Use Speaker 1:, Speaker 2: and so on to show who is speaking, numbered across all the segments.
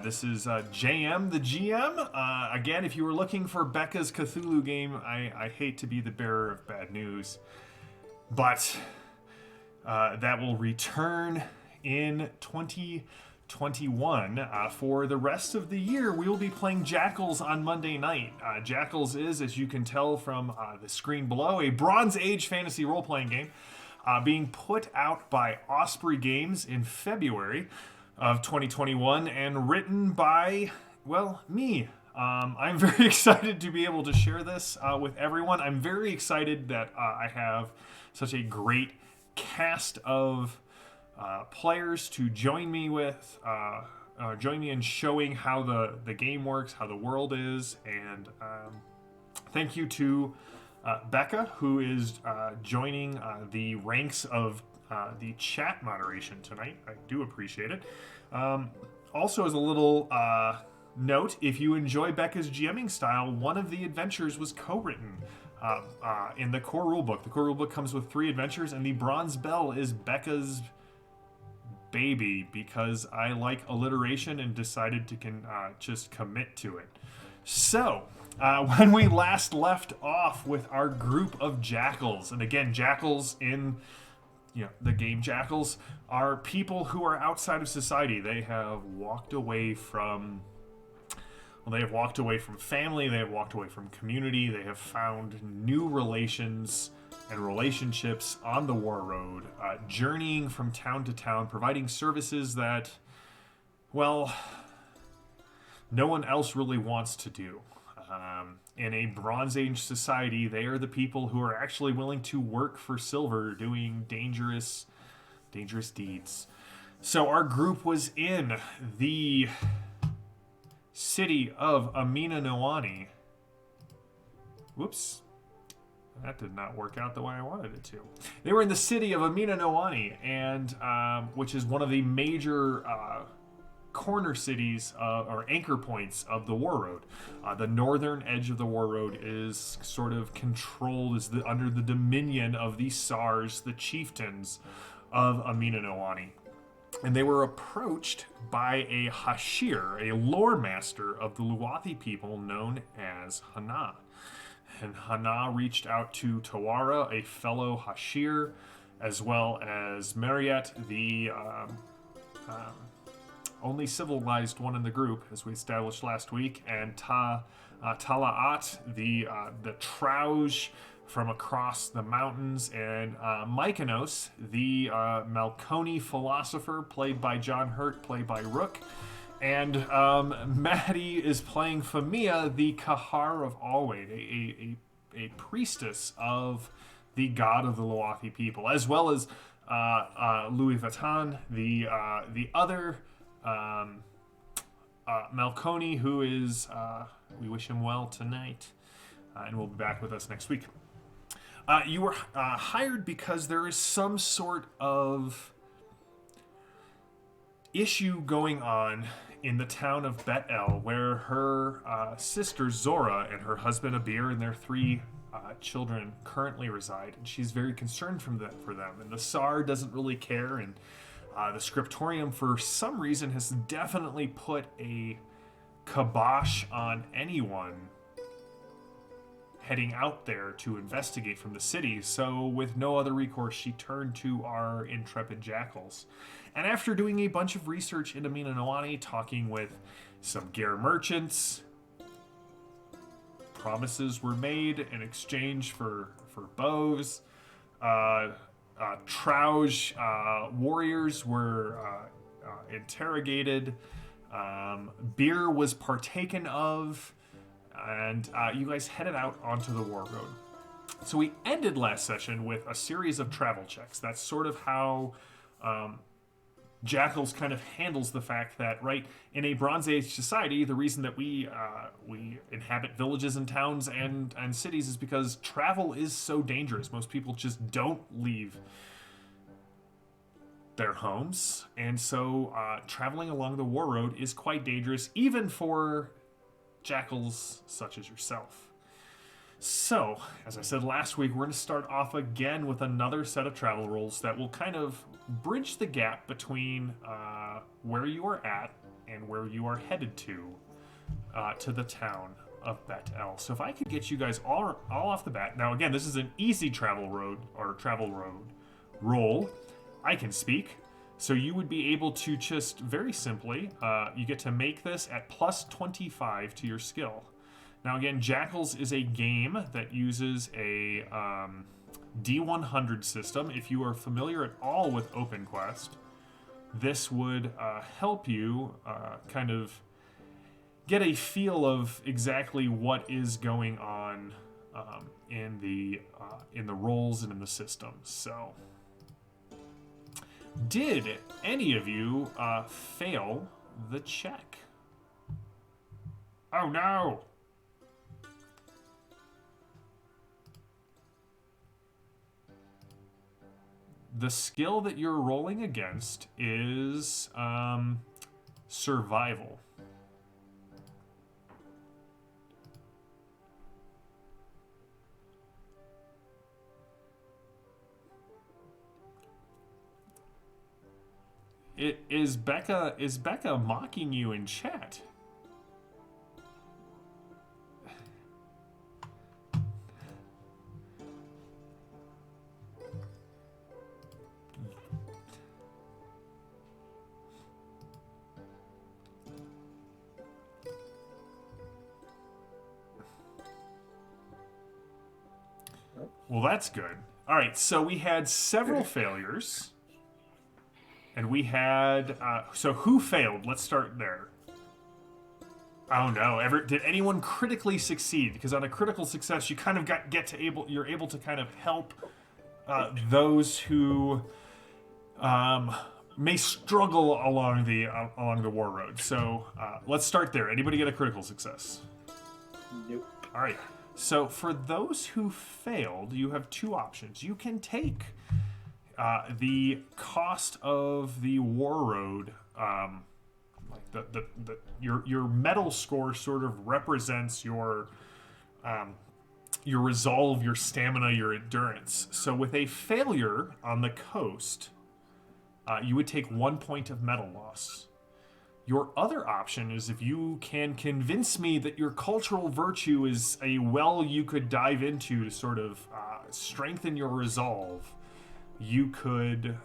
Speaker 1: This is JM, the GM. Again, if you were looking for Becca's Cthulhu game, I hate to be the bearer of bad news, but that will return in 2021. For the rest of the year, we will be playing Jackals on Monday night. Jackals is, as you can tell from the screen below, a Bronze Age fantasy role-playing game being put out by Osprey Games in February of 2021 and written by, well, me. I'm very excited to be able to share this with everyone. I'm very excited that I have such a great cast of players to join me with, join me in showing how the game works, how the world is, and thank you to Becca, who is joining the ranks of the chat moderation tonight. I do appreciate it. Also, as a little note, if you enjoy Becca's GMing style, one of the adventures was co-written in the core rulebook. The core rulebook comes with 3 adventures, and the Bronze Bell is Becca's baby because I like alliteration and decided to just commit to it. So, when we last left off with our group of Jackals, and again, Jackals in the game Jackals are people who are outside of society. They have walked away from family, they have walked away from community, they have found new relations and relationships on the war road, journeying from town to town, providing services that, well, no one else really wants to do. In a Bronze Age society, they are the people who are actually willing to work for silver, doing dangerous deeds. So our group was in the city of Amina Nawani. Whoops. That did not work out the way I wanted it to. They were in the city of Amina Nawani, and which is one of the major corner cities or anchor points of the War Road. The northern edge of the War Road is sort of controlled, under the dominion of the Sars, the chieftains of Amina Nawani. And they were approached by a Hashir, a lore master of the Luwathi people known as Hana. And Hana reached out to Tawara, a fellow Hashir, as well as Mariette, the only civilized one in the group, as we established last week, and Tala'at, the Trauj from across the mountains, and Mykonos, the Malconi philosopher, played by John Hurt, played by Rook, and Maddie is playing Famia, the Kahar of Alwayd, a priestess of the god of the Luwathi people, as well as Louis Vuitton, the other Malconi, who is, we wish him well tonight, and will be back with us next week. You were hired because there is some sort of issue going on in the town of Betel, where her sister Zora and her husband Abir and their 3 children currently reside, and she's very concerned for them. And the Tsar doesn't really care, and the Scriptorium, for some reason, has definitely put a kibosh on anyone heading out there to investigate from the city. So, with no other recourse, she turned to our intrepid Jackals. And after doing a bunch of research into Mina Nawani, talking with some Gare merchants, promises were made in exchange for bows. Trauj warriors were interrogated. Beer was partaken of, and you guys headed out onto the war road. So we ended last session with a series of travel checks. That's sort of how Jackals kind of handles the fact that, right, in a Bronze Age society, the reason that we inhabit villages and towns and cities is because travel is so dangerous. Most people just don't leave their homes, and so traveling along the war road is quite dangerous, even for Jackals such as yourself. So, as I said last week, we're going to start off again with another set of travel rules that will kind of bridge the gap between where you are at and where you are headed to the town of Betel. So if I could get you guys all off the bat. Now again, this is an easy travel road roll. I can speak. So you would be able to just very simply, you get to make this at plus 25 to your skill. Now again, Jackals is a game that uses a D100 system. If you are familiar at all with OpenQuest, this would help you kind of get a feel of exactly what is going on in the roles and in the system. So, did any of you fail the check? Oh no! The skill that you're rolling against is survival. Is Becca mocking you in chat? Well, that's good. All right, so we had several failures. And we had, so who failed? Let's start there. Oh no, did anyone critically succeed? Because on a critical success, you kind of you're able to kind of help those who may struggle along the war road. So let's start there. Anybody get a critical success?
Speaker 2: Nope.
Speaker 1: All right. So for those who failed, you have two options. You can take the cost of the war road, like your medal score sort of represents your resolve, your stamina, your endurance. So with a failure on the coast, you would take 1 point of medal loss. Your other option is if you can convince me that your cultural virtue is a well you could dive into to sort of strengthen your resolve, you could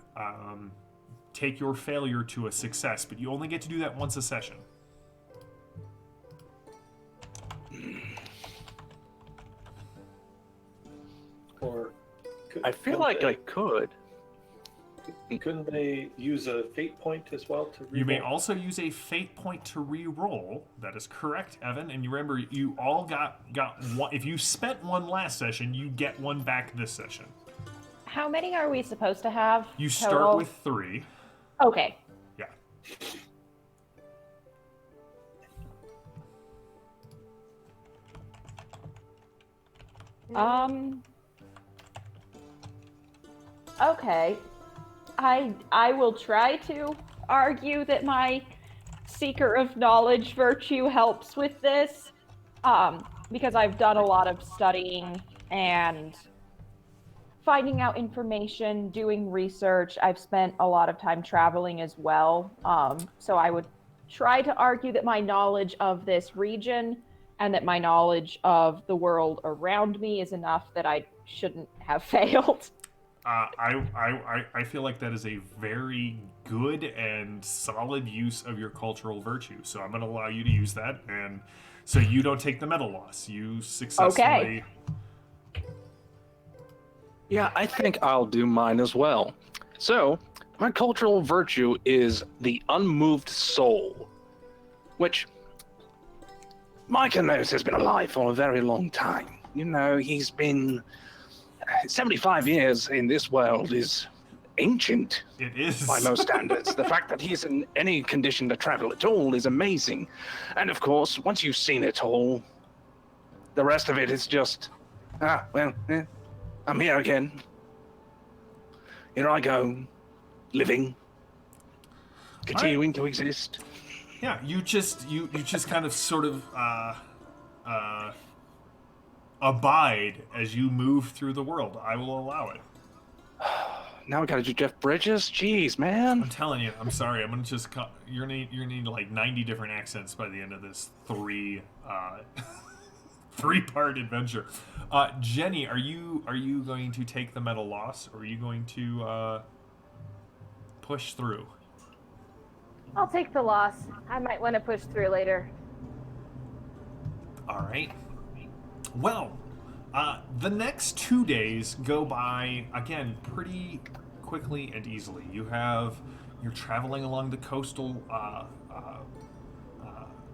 Speaker 1: take your failure to a success, but you only get to do that once a session.
Speaker 2: Or
Speaker 3: I feel like I could.
Speaker 2: Couldn't they use a fate point as well to re-roll?
Speaker 1: You may also use a fate point to re-roll. That is correct, Evan. And you remember, you all got one. If you spent one last session, you get one back this session.
Speaker 4: How many are we supposed to have?
Speaker 1: You
Speaker 4: total?
Speaker 1: start with 3.
Speaker 4: Okay.
Speaker 1: Yeah.
Speaker 4: Okay. I will try to argue that my seeker of knowledge virtue helps with this, because I've done a lot of studying and finding out information, doing research. I've spent a lot of time traveling as well. So I would try to argue that my knowledge of this region and that my knowledge of the world around me is enough that I shouldn't have failed.
Speaker 1: I feel like that is a very good and solid use of your cultural virtue. So I'm going to allow you to use that, and so you don't take the medal loss. You successfully.
Speaker 4: Okay.
Speaker 3: Yeah, I think I'll do mine as well. So, my cultural virtue is the unmoved soul, which Micah knows has been alive for a very long time. You know, he's been 75 years in this world is ancient.
Speaker 1: It is.
Speaker 3: By most standards. The fact that he's in any condition to travel at all is amazing. And of course, once you've seen it all, the rest of it is just, I'm here again. Here I go, living, continuing to exist.
Speaker 1: Yeah, you just kind of sort of abide as you move through the world. I will allow it.
Speaker 3: now I gotta do Jeff Bridges? Jeez, man.
Speaker 1: I'm telling you, I'm sorry. I'm gonna just you're gonna need like 90 different accents by the end of this three-part adventure. Jenny, are you going to take the metal loss, or are you going to push through?
Speaker 5: I'll take the loss. I might want to push through later.
Speaker 1: All right. Well, the next 2 days go by again pretty quickly and easily. You're traveling along the coastal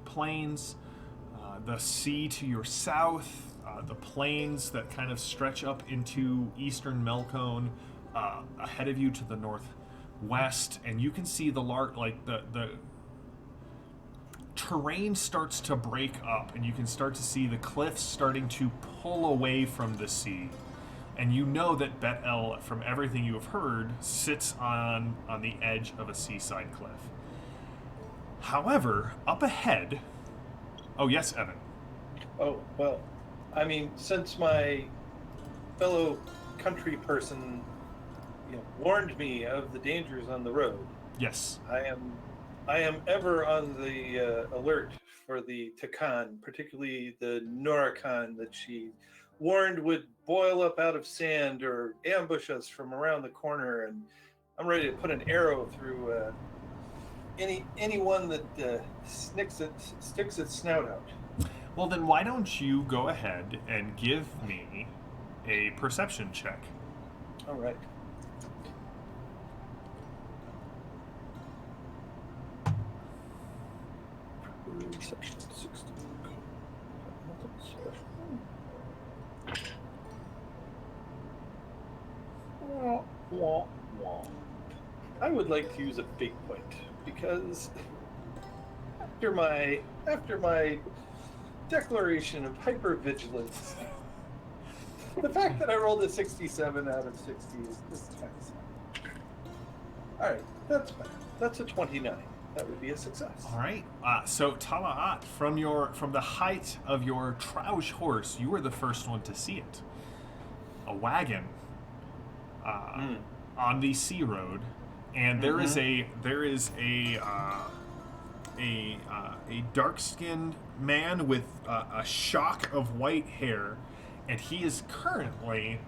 Speaker 1: plains, the sea to your south, the plains that kind of stretch up into eastern Melkone, ahead of you to the northwest, and you can see the terrain starts to break up, and you can start to see the cliffs starting to pull away from the sea. And you know that Betel, from everything you have heard, sits on the edge of a seaside cliff. However, up ahead... Oh, yes, Evan.
Speaker 2: Oh, well, I mean, since my fellow country person warned me of the dangers on the road,
Speaker 1: Yes.
Speaker 2: I am ever on the alert for the Takan, particularly the Norakan that she warned would boil up out of sand or ambush us from around the corner, and I'm ready to put an arrow through anyone that sticks its snout out.
Speaker 1: Well, then why don't you go ahead and give me a perception check?
Speaker 2: All right. Perception 60. I would like to use a big point because after my declaration of hypervigilance, the fact that I rolled a 67 out of 60 is just kind of sad. All right, that's bad. That's a 29. That would be a success.
Speaker 1: All right. So Tala'at, from the height of your Troush horse, you were the first one to see it. A wagon on the sea road, and there is a dark-skinned man with a shock of white hair, and he is currently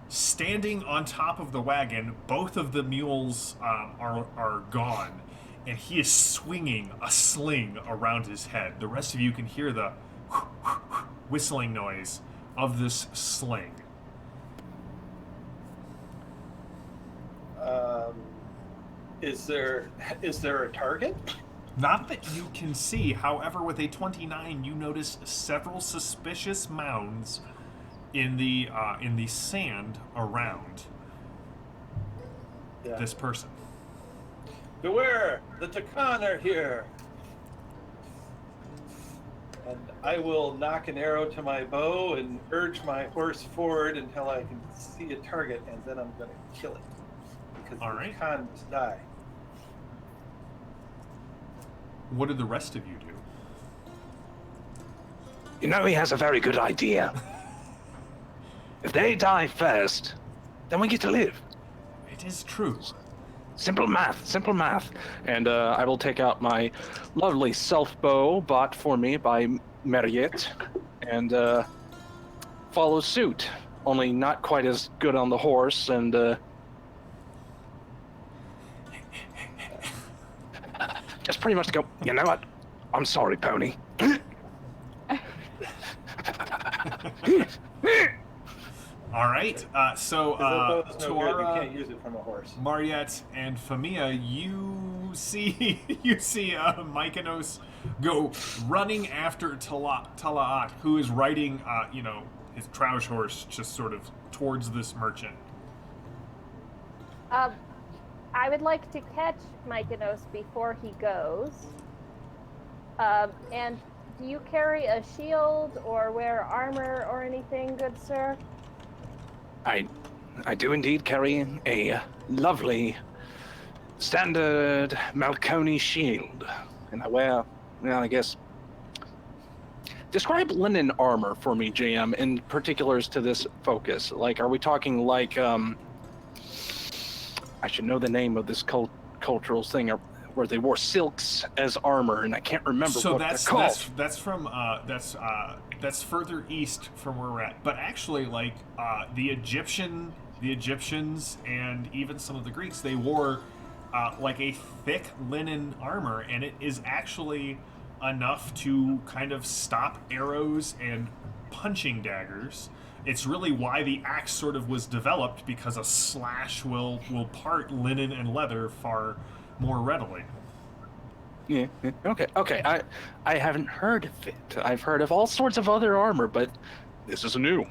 Speaker 1: standing on top of the wagon. Both of the mules are gone, and he is swinging a sling around his head. The rest of you can hear the whistling noise of this sling.
Speaker 2: Is there a target?
Speaker 1: Not that you can see. However, with a 29, you notice several suspicious mounds in the sand around this person.
Speaker 2: Beware, the Takan are here. And I will knock an arrow to my bow and urge my horse forward until I can see a target, and then I'm going to kill it. Because
Speaker 1: All
Speaker 2: the
Speaker 1: right.
Speaker 2: Takan must die.
Speaker 1: What do the rest of you do?
Speaker 3: You know, he has a very good idea. If they die first, then we get to live.
Speaker 1: It is true.
Speaker 3: Simple math, simple math. And I will take out my lovely self bow bought for me by Mariette and follow suit. Only not quite as good on the horse, and just pretty much go, you know what? I'm sorry, pony.
Speaker 1: All right. So
Speaker 2: Because the bow is no good. You
Speaker 1: Tuara,
Speaker 2: can't use it from a horse.
Speaker 1: Mariette, and Famia, you see Mykonos go running after Tala'at, who is riding, his Troush horse just sort of towards this merchant.
Speaker 5: I would like to catch Mykonos before he goes. And do you carry a shield or wear armor or anything, good sir?
Speaker 3: I do indeed carry a lovely standard Malconi shield, and I wear, well, I guess. Describe linen armor for me, JM, in particulars to this focus. Like, are we talking like I should know the name of this cultural thing where they wore silks as armor, and I can't remember
Speaker 1: So
Speaker 3: what they're called.
Speaker 1: that's further east from where we're at. But actually, like the Egyptians and even some of the Greeks, they wore like a thick linen armor, and it is actually enough to kind of stop arrows and punching daggers. It's really why the axe sort of was developed, because a slash will part linen and leather far more readily.
Speaker 3: Yeah. Okay. I haven't heard of it. I've heard of all sorts of other armor, but this is new.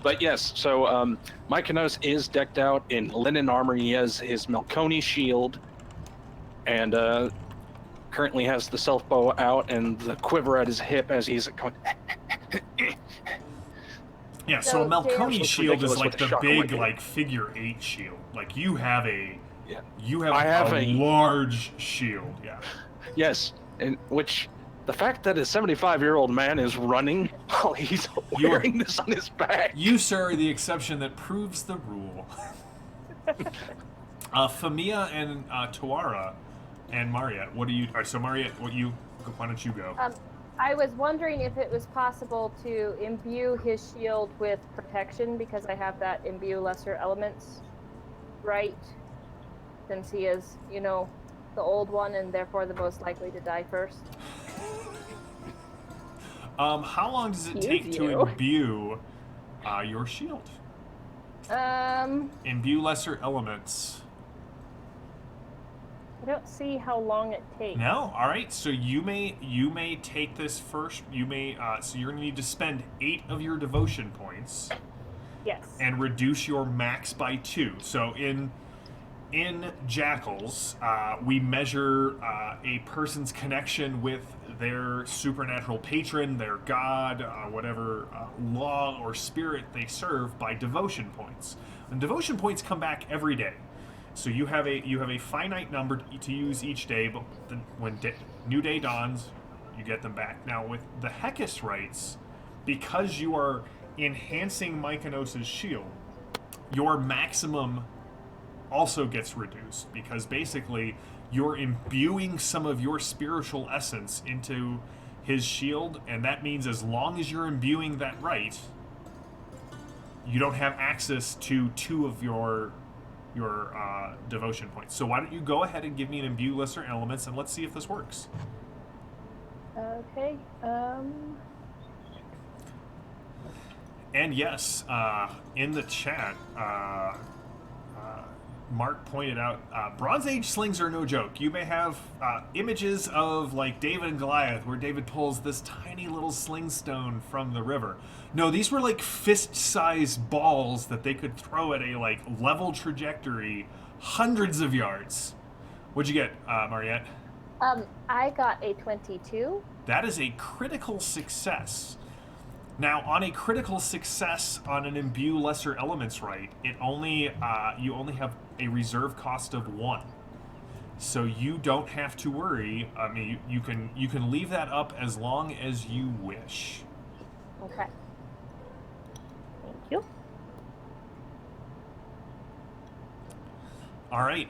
Speaker 3: But yes, so Mykonos is decked out in linen armor. He has his Melkoni shield, and currently has the self bow out and the quiver at his hip as he's going.
Speaker 1: Yeah, so a Melkoni
Speaker 3: It's
Speaker 1: shield is
Speaker 3: ridiculous
Speaker 1: like
Speaker 3: with
Speaker 1: the
Speaker 3: the shock
Speaker 1: big,
Speaker 3: away.
Speaker 1: like figure 8 shield. Like you have
Speaker 3: Yeah.
Speaker 1: I have
Speaker 3: a
Speaker 1: large shield. Yeah.
Speaker 3: Yes, and which the fact that a 75-year-old man is running while he's wearing this on his back.
Speaker 1: You, sir, are the exception that proves the rule. Famia and Tuara and Mariette, what do you? So Mariette, why don't you go?
Speaker 5: I was wondering if it was possible to imbue his shield with protection, because I have that imbue lesser elements, right? Since he is, the old one and therefore the most likely to die first.
Speaker 1: How long does it take to imbue your shield? Imbue lesser elements.
Speaker 5: I don't see how long it takes.
Speaker 1: No, all right. So you may take this first. You may so you're gonna need to spend 8 of your devotion points.
Speaker 5: Yes.
Speaker 1: And reduce your max by 2. So in Jackals, we measure a person's connection with their supernatural patron, their god, whatever law or spirit they serve, by devotion points. And devotion points come back every day. So you have a finite number to use each day, but when new day dawns, you get them back. Now with the Hekis rites, because you are enhancing Mykonos' shield, your maximum also gets reduced, because basically you're imbuing some of your spiritual essence into his shield, and that means as long as you're imbuing that right, you don't have access to 2 of your devotion points. So why don't you go ahead and give me an imbue lesser elements, and let's see if this works.
Speaker 5: Okay.
Speaker 1: And yes, in the chat, Mark pointed out, Bronze Age slings are no joke. You may have images of like David and Goliath, where David pulls this tiny little sling stone from the river. No, these were like fist-sized balls that they could throw at a like level trajectory, hundreds of yards. What'd you get, Mariette?
Speaker 5: I got a 22.
Speaker 1: That is a critical success. Now, on a critical success on an imbue lesser elements right, it only you only have a reserve cost of 1, so you don't have to worry. I mean, you can leave that up as long as you wish.
Speaker 5: Okay. Thank you.
Speaker 1: All right,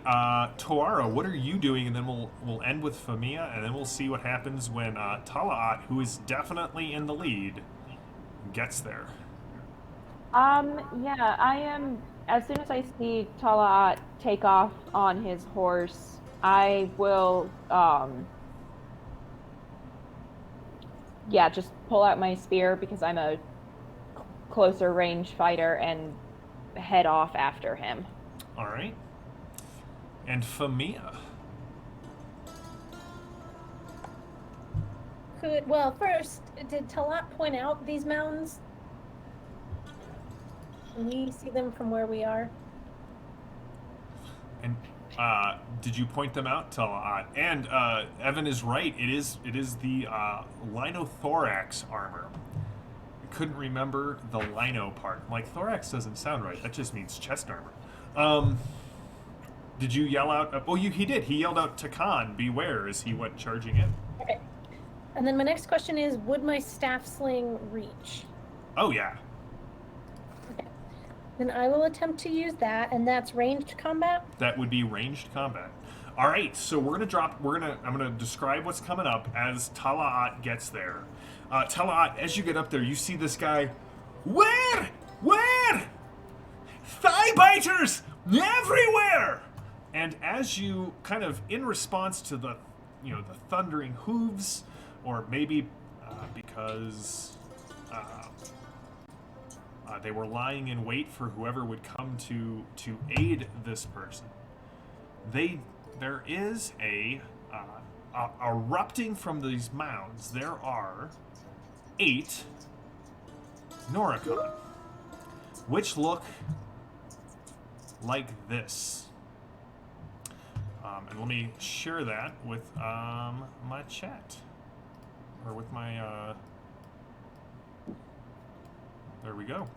Speaker 1: Toara, what are you doing? And then we'll end with Famia, and then we'll see what happens when Talaat, who is definitely in the lead, gets there.
Speaker 4: Yeah, I am. As soon as I see Talaat take off on his horse, I will, just pull out my spear, because I'm a closer range fighter, and head off after him.
Speaker 1: All right. And Famia.
Speaker 6: First, did Talat point out these mountains? Can we see them from where we are?
Speaker 1: And did you point them out, Talaat? And Evan is right. It is the linothorax armor. I couldn't remember the lino part. Like, thorax doesn't sound right. That just means chest armor. Did you yell out? He did. He yelled out Takan, beware, as he went charging in.
Speaker 6: Okay. And then my next question is, would my staff sling reach?
Speaker 1: Oh, yeah.
Speaker 6: Okay. Then I will attempt to use that, and that's ranged combat.
Speaker 1: That would be ranged combat. All right, so we're gonna drop. I'm gonna describe what's coming up as Talaat gets there. Talaat, as you get up there, you see this guy. Where? Thigh biters everywhere! And as you kind of, in response to the, the thundering hooves, or maybe because they were lying in wait for whoever would come to aid this person. There is erupting from these mounds. There are 8 Noricon, which look like this. And let me share that with my chat, or with my. There we go.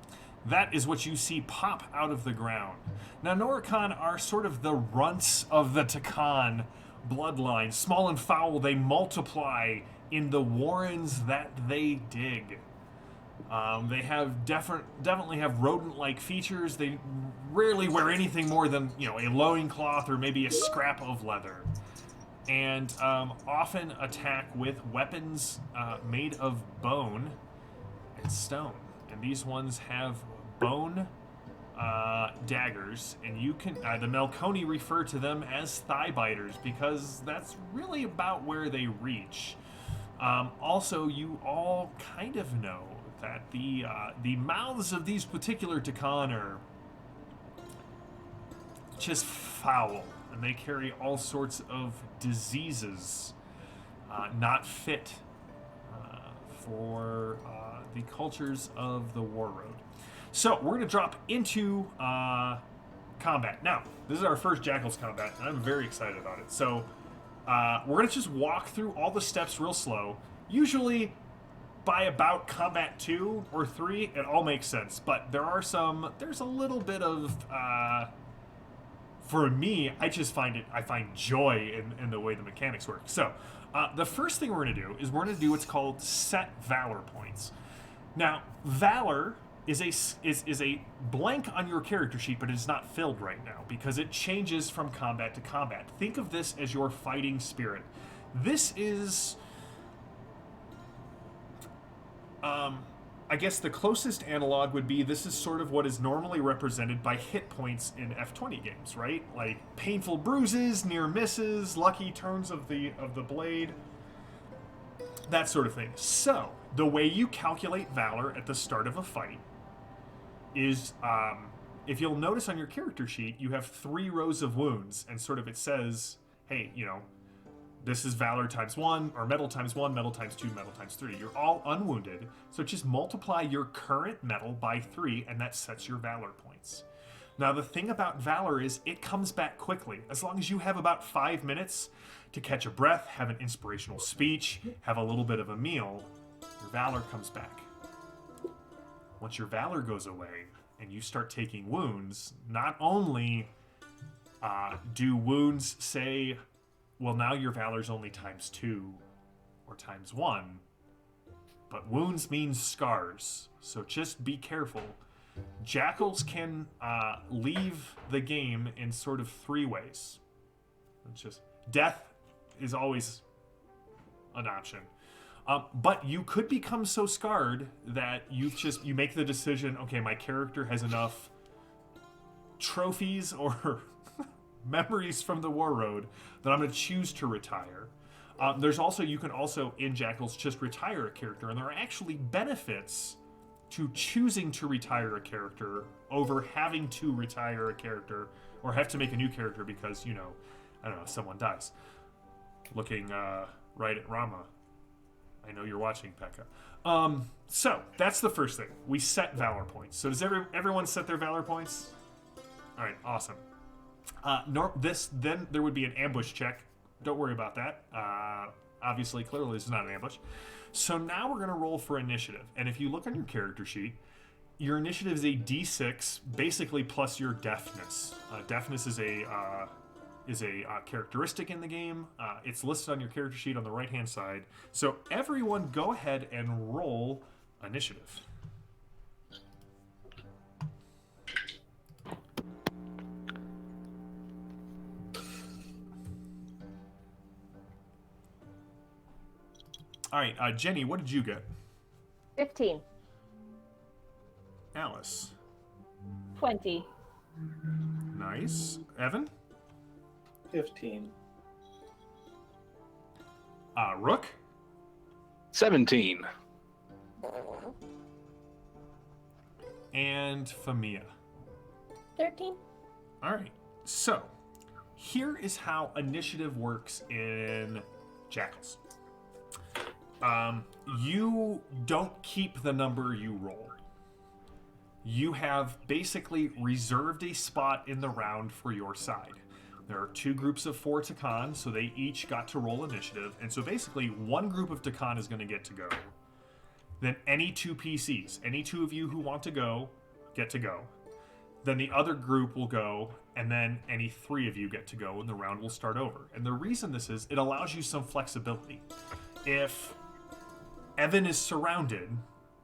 Speaker 1: That is what you see pop out of the ground. Now, Noricon are sort of the runts of the Takan bloodline. Small and foul, they multiply in the warrens that they dig. They have definitely have rodent-like features. They rarely wear anything more than, a loincloth or maybe a scrap of leather. And often attack with weapons made of bone and stone. And these ones have bone daggers, and you can the Melkoni refer to them as thigh biters because that's really about where they reach. Also, you all kind of know that the mouths of these particular Takan are just foul, and they carry all sorts of diseases not fit for the cultures of the War Road. So we're going to drop into combat. Now, this is our first Jackals combat, and I'm very excited about it. So we're going to just walk through all the steps real slow. Usually, by about combat 2 or 3, it all makes sense. But there's a little bit of, for me, I find joy in the way the mechanics work. So the first thing we're going to do is we're going to do what's called set Valor Points. Now, Valor is a blank on your character sheet, but it is not filled right now because it changes from combat to combat. Think of this as your fighting spirit. This is, I guess the closest analog would be this is sort of what is normally represented by hit points in F20 games, right? Like painful bruises, near misses, lucky turns of the blade, that sort of thing. So the way you calculate Valor at the start of a fight is, if you'll notice on your character sheet, you have 3 rows of wounds, and sort of it says, hey, this is Valor times 1, or metal times 1, metal times 2, metal times 3. You're all unwounded, so just multiply your current metal by 3, and that sets your Valor points. Now, the thing about Valor is it comes back quickly. As long as you have about 5 minutes to catch a breath, have an inspirational speech, have a little bit of a meal, your Valor comes back. Once your Valor goes away and you start taking wounds, not only do wounds say, well, now your Valor's only times 2 or times 1, but wounds means scars, so just be careful. Jackals can leave the game in sort of 3 ways. It's just death is always an option. But you could become so scarred that you make the decision, okay, my character has enough trophies or memories from the War Road that I'm going to choose to retire. You can also, in Jackals, just retire a character, and there are actually benefits to choosing to retire a character over having to retire a character or have to make a new character because, someone dies. Looking right at Rama. I know you're watching, Pekka. So that's the first thing. We set Valor points. So does everyone set their Valor points? All right, awesome. Then there would be an ambush check. Don't worry about that. Obviously, clearly this is not an ambush. So now we're going to roll for initiative. And if you look on your character sheet, your initiative is a D6, basically plus your deafness. Deafness is a characteristic in the game. It's listed on your character sheet on the right-hand side. So everyone go ahead and roll initiative. All right, Jenny, what did you get?
Speaker 5: 15.
Speaker 1: Alice.
Speaker 4: 20.
Speaker 1: Nice. Evan?
Speaker 2: 15.
Speaker 1: Rook?
Speaker 3: 17.
Speaker 1: And Famia.
Speaker 6: 13.
Speaker 1: All right. So, here is how initiative works in Jackals. You don't keep the number you roll. You have basically reserved a spot in the round for your side. There are 2 groups of 4 Takan, so they each got to roll initiative. And so basically, one group of Takan is going to get to go. Then any 2 PCs, any 2 of you who want to go, get to go. Then the other group will go, and then any 3 of you get to go, and the round will start over. And the reason this is, it allows you some flexibility. If Evan is surrounded,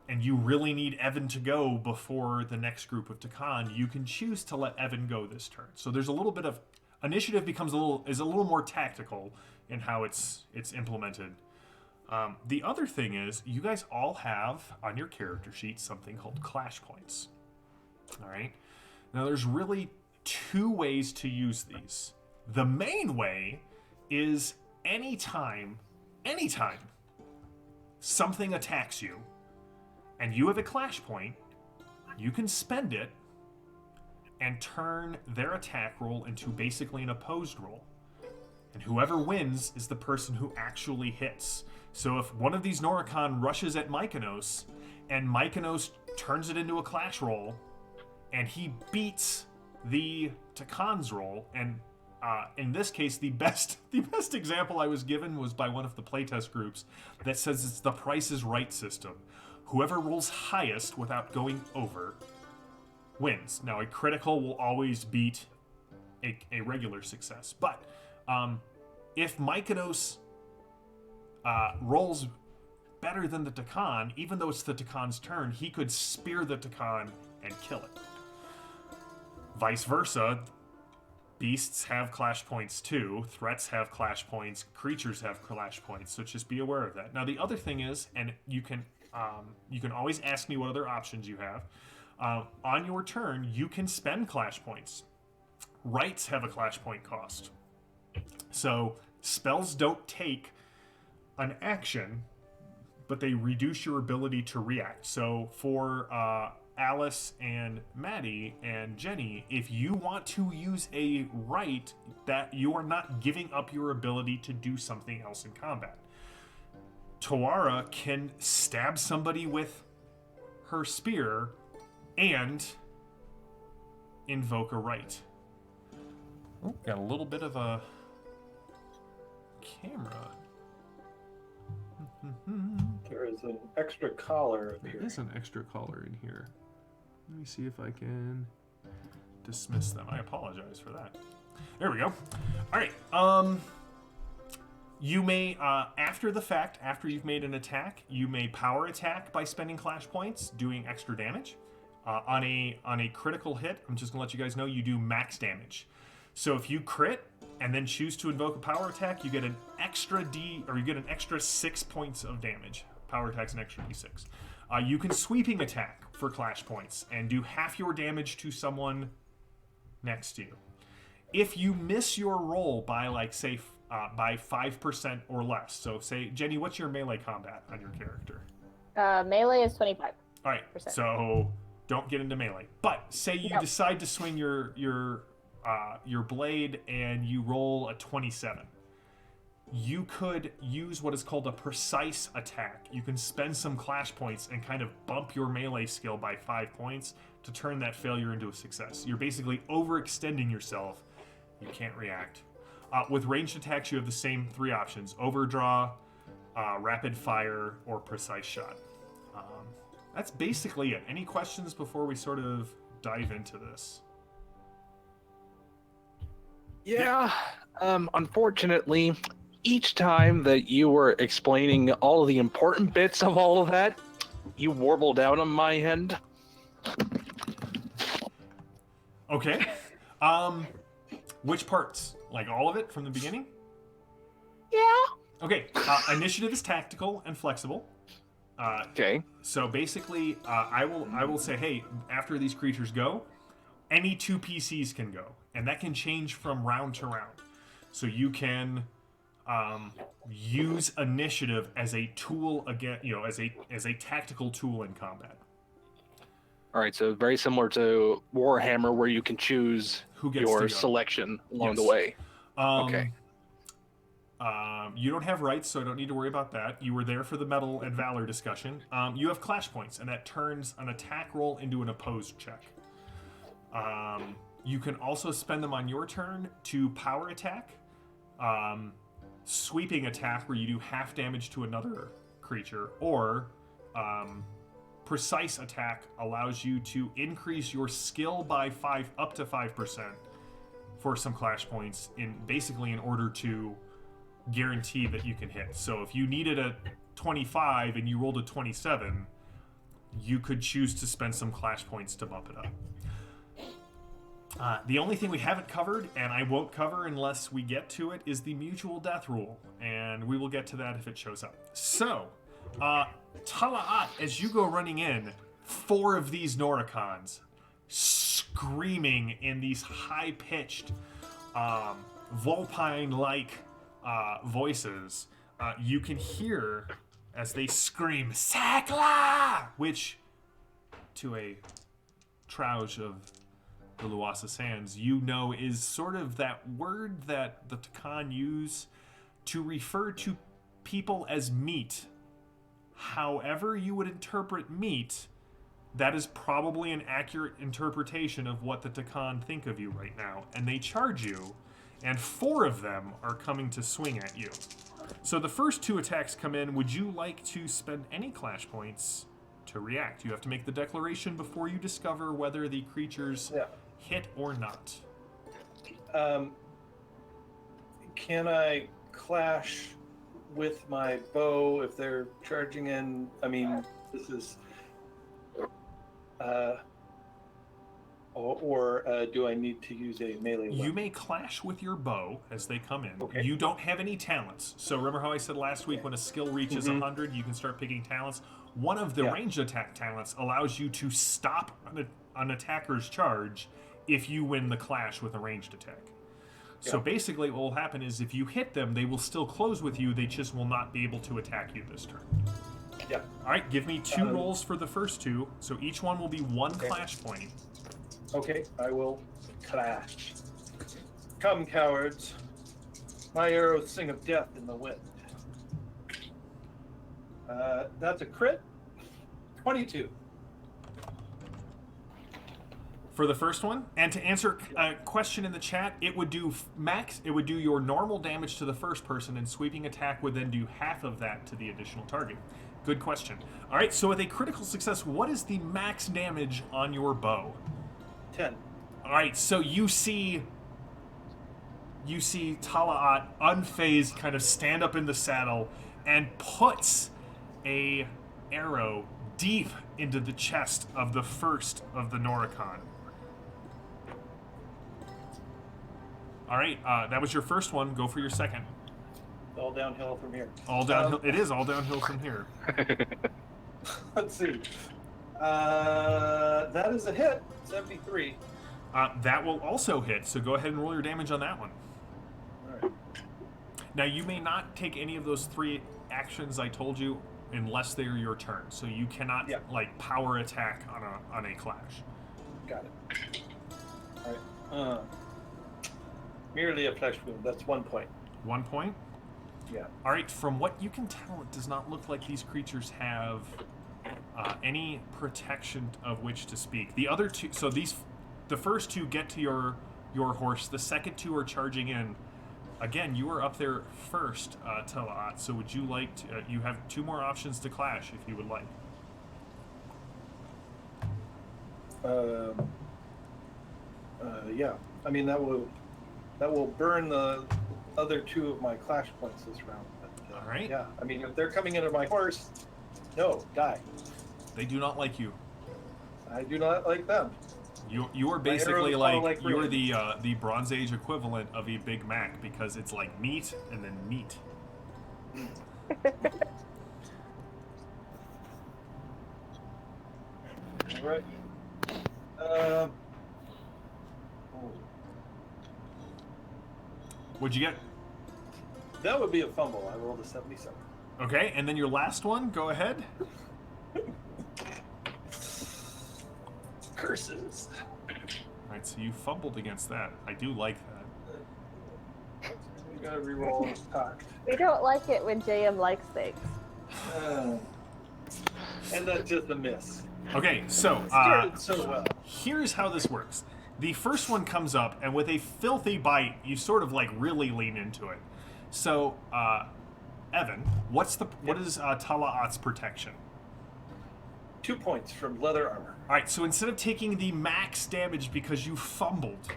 Speaker 1: and you really need Evan to go before the next group of Takan, you can choose to let Evan go this turn. So there's a little bit of initiative becomes a little more tactical in how it's implemented. The other thing is, you guys all have on your character sheet something called clash points. All right. Now there's really 2 ways to use these. The main way is anytime something attacks you and you have a clash point, you can spend it and turn their attack roll into basically an opposed roll. And whoever wins is the person who actually hits. So if one of these Noricon rushes at Mykonos, and Mykonos turns it into a clash roll, and he beats the Takan's roll, and in this case, the best example I was given was by one of the playtest groups that says it's the Price is Right system. Whoever rolls highest without going over wins. Now, a critical will always beat a regular success. But if Mykonos rolls better than the Takan, even though it's the Takan's turn, he could spear the Takan and kill it. Vice versa, beasts have clash points too, threats have clash points, creatures have clash points, so just be aware of that. Now, the other thing is, and you can always ask me what other options you have. On your turn, you can spend clash points. Rights have a clash point cost. So spells don't take an action, but they reduce your ability to react. So for Alice and Maddie and Jenny, if you want to use a right, that you are not giving up your ability to do something else in combat. Tawara can stab somebody with her spear and invoke a right. Oh, got a little bit of a camera.
Speaker 2: There is an extra collar up
Speaker 1: There
Speaker 2: here.
Speaker 1: is an extra collar in here. Let me see if I can dismiss them. I apologize for that. There we go. All right. You may, after the fact, after you've made an attack, you may power attack by spending clash points, doing extra damage. On a critical hit, I'm just gonna let you guys know you do max damage. So if you crit and then choose to invoke a power attack, you get an extra you get an extra 6 points of damage. Power attack's an extra d6. You can sweeping attack for clash points and do half your damage to someone next to you. If you miss your roll by, like, say, by 5% or less, so say, Jenny, what's your melee combat on your character?
Speaker 5: Melee is 25.
Speaker 1: All right, so don't get into melee. But say you decide to swing your blade and you roll a 27. You could use what is called a precise attack. You can spend some clash points and kind of bump your melee skill by 5 points to turn that failure into a success. You're basically overextending yourself. You can't react. With ranged attacks, you have the same 3 options: overdraw, rapid fire, or precise shot. That's basically it. Any questions before we sort of dive into this?
Speaker 3: Yeah, unfortunately, each time that you were explaining all of the important bits of all of that, you warbled out on my end.
Speaker 1: Okay. Which parts? Like all of it from the beginning?
Speaker 3: Yeah.
Speaker 1: Okay, initiative is tactical and flexible.
Speaker 3: Okay.
Speaker 1: So basically, I will say, hey, after these creatures go, any 2 PCs can go, and that can change from round to round. So you can use initiative as a tool again, as a tactical tool in combat.
Speaker 3: All right, so very similar to Warhammer, where you can choose
Speaker 1: Who gets
Speaker 3: your
Speaker 1: to go.
Speaker 3: selection along the
Speaker 1: Yes.
Speaker 3: way. Okay.
Speaker 1: You don't have rights, so I don't need to worry about that. You were there for the Metal and Valor discussion. You have clash points, and that turns an attack roll into an opposed check. You can also spend them on your turn to power attack, sweeping attack where you do half damage to another creature, or precise attack allows you to increase your skill by up to 5% for some clash points in order to guarantee that you can hit. So if you needed a 25 and you rolled a 27, you could choose to spend some clash points to bump it up. The only thing we haven't covered, and I won't cover unless we get to it, is the mutual death rule, and we will get to that if it shows up. So, Tala'at, as you go running in, 4 of these Noricons screaming in these high-pitched, vulpine-like voices, you can hear as they scream, Sakla! Which, to a Trouge of the Luasa Sands, is sort of that word that the Takan use to refer to people as meat. However you would interpret meat, that is probably an accurate interpretation of what the Takan think of you right now. And they charge you, and 4 of them are coming to swing at you. So the first 2 attacks come in. Would you like to spend any clash points to react? You have to make the declaration before you discover whether the creatures hit or not.
Speaker 2: Can I clash with my bow if they're charging in? I mean, this is... Or do I need to use a melee weapon?
Speaker 1: You may clash with your bow as they come in.
Speaker 2: Okay.
Speaker 1: You don't have any talents. So remember how I said last week when a skill reaches 100, you can start picking talents? One of the ranged attack talents allows you to stop an attacker's charge if you win the clash with a ranged attack. So basically what will happen is if you hit them, they will still close with you. They just will not be able to attack you this turn.
Speaker 2: Yeah.
Speaker 1: All right, give me 2 rolls for the first 2. So each one will be 1 clash point.
Speaker 2: Okay, I will clash. Come, cowards. My arrows sing of death in the wind. That's a crit. 22.
Speaker 1: For the first one, and to answer a question in the chat, it would do your normal damage to the first person, and sweeping attack would then do half of that to the additional target. Good question. All right, so with a critical success, what is the max damage on your bow?
Speaker 2: 10.
Speaker 1: All right, so you see Tala'at unfazed kind of stand up in the saddle and puts a arrow deep into the chest of the first of the Noricon. All right, that was your first one. Go for your second.
Speaker 2: All downhill from here.
Speaker 1: All downhill. It is all downhill from here.
Speaker 2: Let's see. That is a hit. 73.
Speaker 1: That will also hit, so go ahead and roll your damage on that one.
Speaker 2: All right.
Speaker 1: Now, you may not take any of those 3 actions I told you unless they're your turn, so you cannot power attack on a clash.
Speaker 2: Got it. All right. Merely a flesh wound. That's 1 point.
Speaker 1: 1 point?
Speaker 2: Yeah.
Speaker 1: All right, from what you can tell, it does not look like these creatures have any protection of which to speak. The other 2, so the first 2 get to your horse. The second 2 are charging in. Again, you are up there first, Tala'at. So would you like to? You have 2 more options to clash if you would like.
Speaker 2: Yeah. I mean that will burn the other 2 of my clash points this round. But,
Speaker 1: all right.
Speaker 2: Yeah. I mean, if they're coming into my horse, no, die.
Speaker 1: They do not like you.
Speaker 2: I do not like them.
Speaker 1: You are basically like you're
Speaker 2: rays.
Speaker 1: the Bronze Age equivalent of a Big Mac because it's like meat and then meat.
Speaker 2: All right.
Speaker 1: What'd you get?
Speaker 2: That would be a fumble. I rolled a 77.
Speaker 1: Okay, and then your last one. Go ahead.
Speaker 2: Curses.
Speaker 1: All right, so you fumbled against that. I do like that.
Speaker 2: You gotta reroll this cocked.
Speaker 5: We don't like it when JM likes things.
Speaker 2: And that's just a miss.
Speaker 1: Okay, so
Speaker 2: Started so well.
Speaker 1: here's how this works. The first one comes up, and with a filthy bite, you sort of like really lean into it. So, Evan, what is Tala'at's protection?
Speaker 2: 2 points from leather armor.
Speaker 1: All right, so instead of taking the max damage because you fumbled,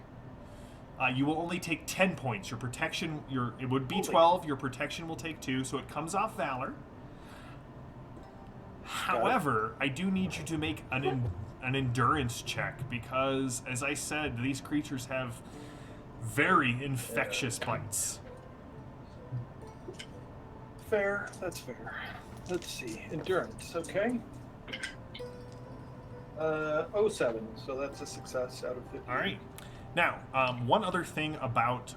Speaker 1: you will only take 10 points. Your protection, it would be 12. Your protection will take 2, so it comes off Valor. However, I do need you to make an endurance check because, as I said, these creatures have very infectious bites.
Speaker 2: Fair. That's fair. Let's see. Endurance. Okay. 07. So that's a success out of 50.
Speaker 1: All right. Now, one other thing about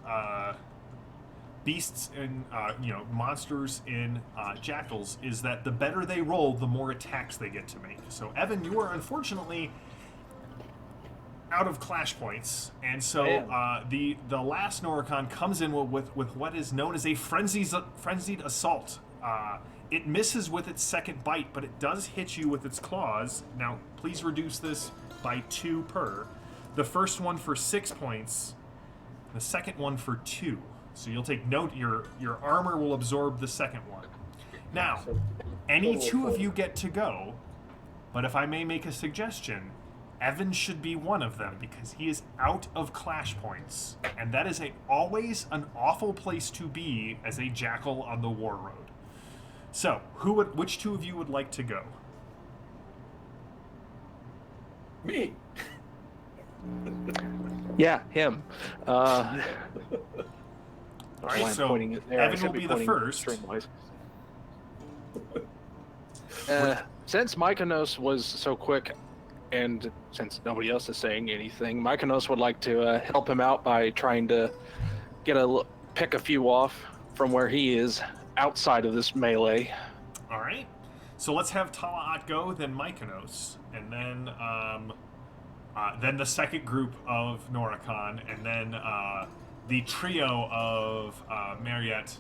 Speaker 1: beasts and monsters in Jackals is that the better they roll, the more attacks they get to make. So, Evan, you are unfortunately out of clash points, and so the last Noricon comes in with what is known as a frenzied assault. It misses with its second bite, but it does hit you with its claws. Now, please reduce this by 2 per. The first one for 6 points, the second one for 2. So you'll take note. Your armor will absorb the second one. Now, any 2 of you get to go, but if I may make a suggestion, Evan should be one of them because he is out of clash points, and that is always an awful place to be as a jackal on the war road. So, which 2 of you would like to go?
Speaker 2: Me.
Speaker 3: Yeah, him.
Speaker 1: All right,
Speaker 3: Why I'm
Speaker 1: so
Speaker 3: pointing it there. I
Speaker 1: Evan
Speaker 3: should
Speaker 1: will be the
Speaker 3: pointing
Speaker 1: first.
Speaker 3: string-wise. Since Mykonos was so quick, and since nobody else is saying anything, Mykonos would like to help him out by trying to pick a few off from where he is outside of this melee.
Speaker 1: All right. So let's have Tala'at go, then Mykonos, and then the second group of Noricon, and then the trio of Mariette,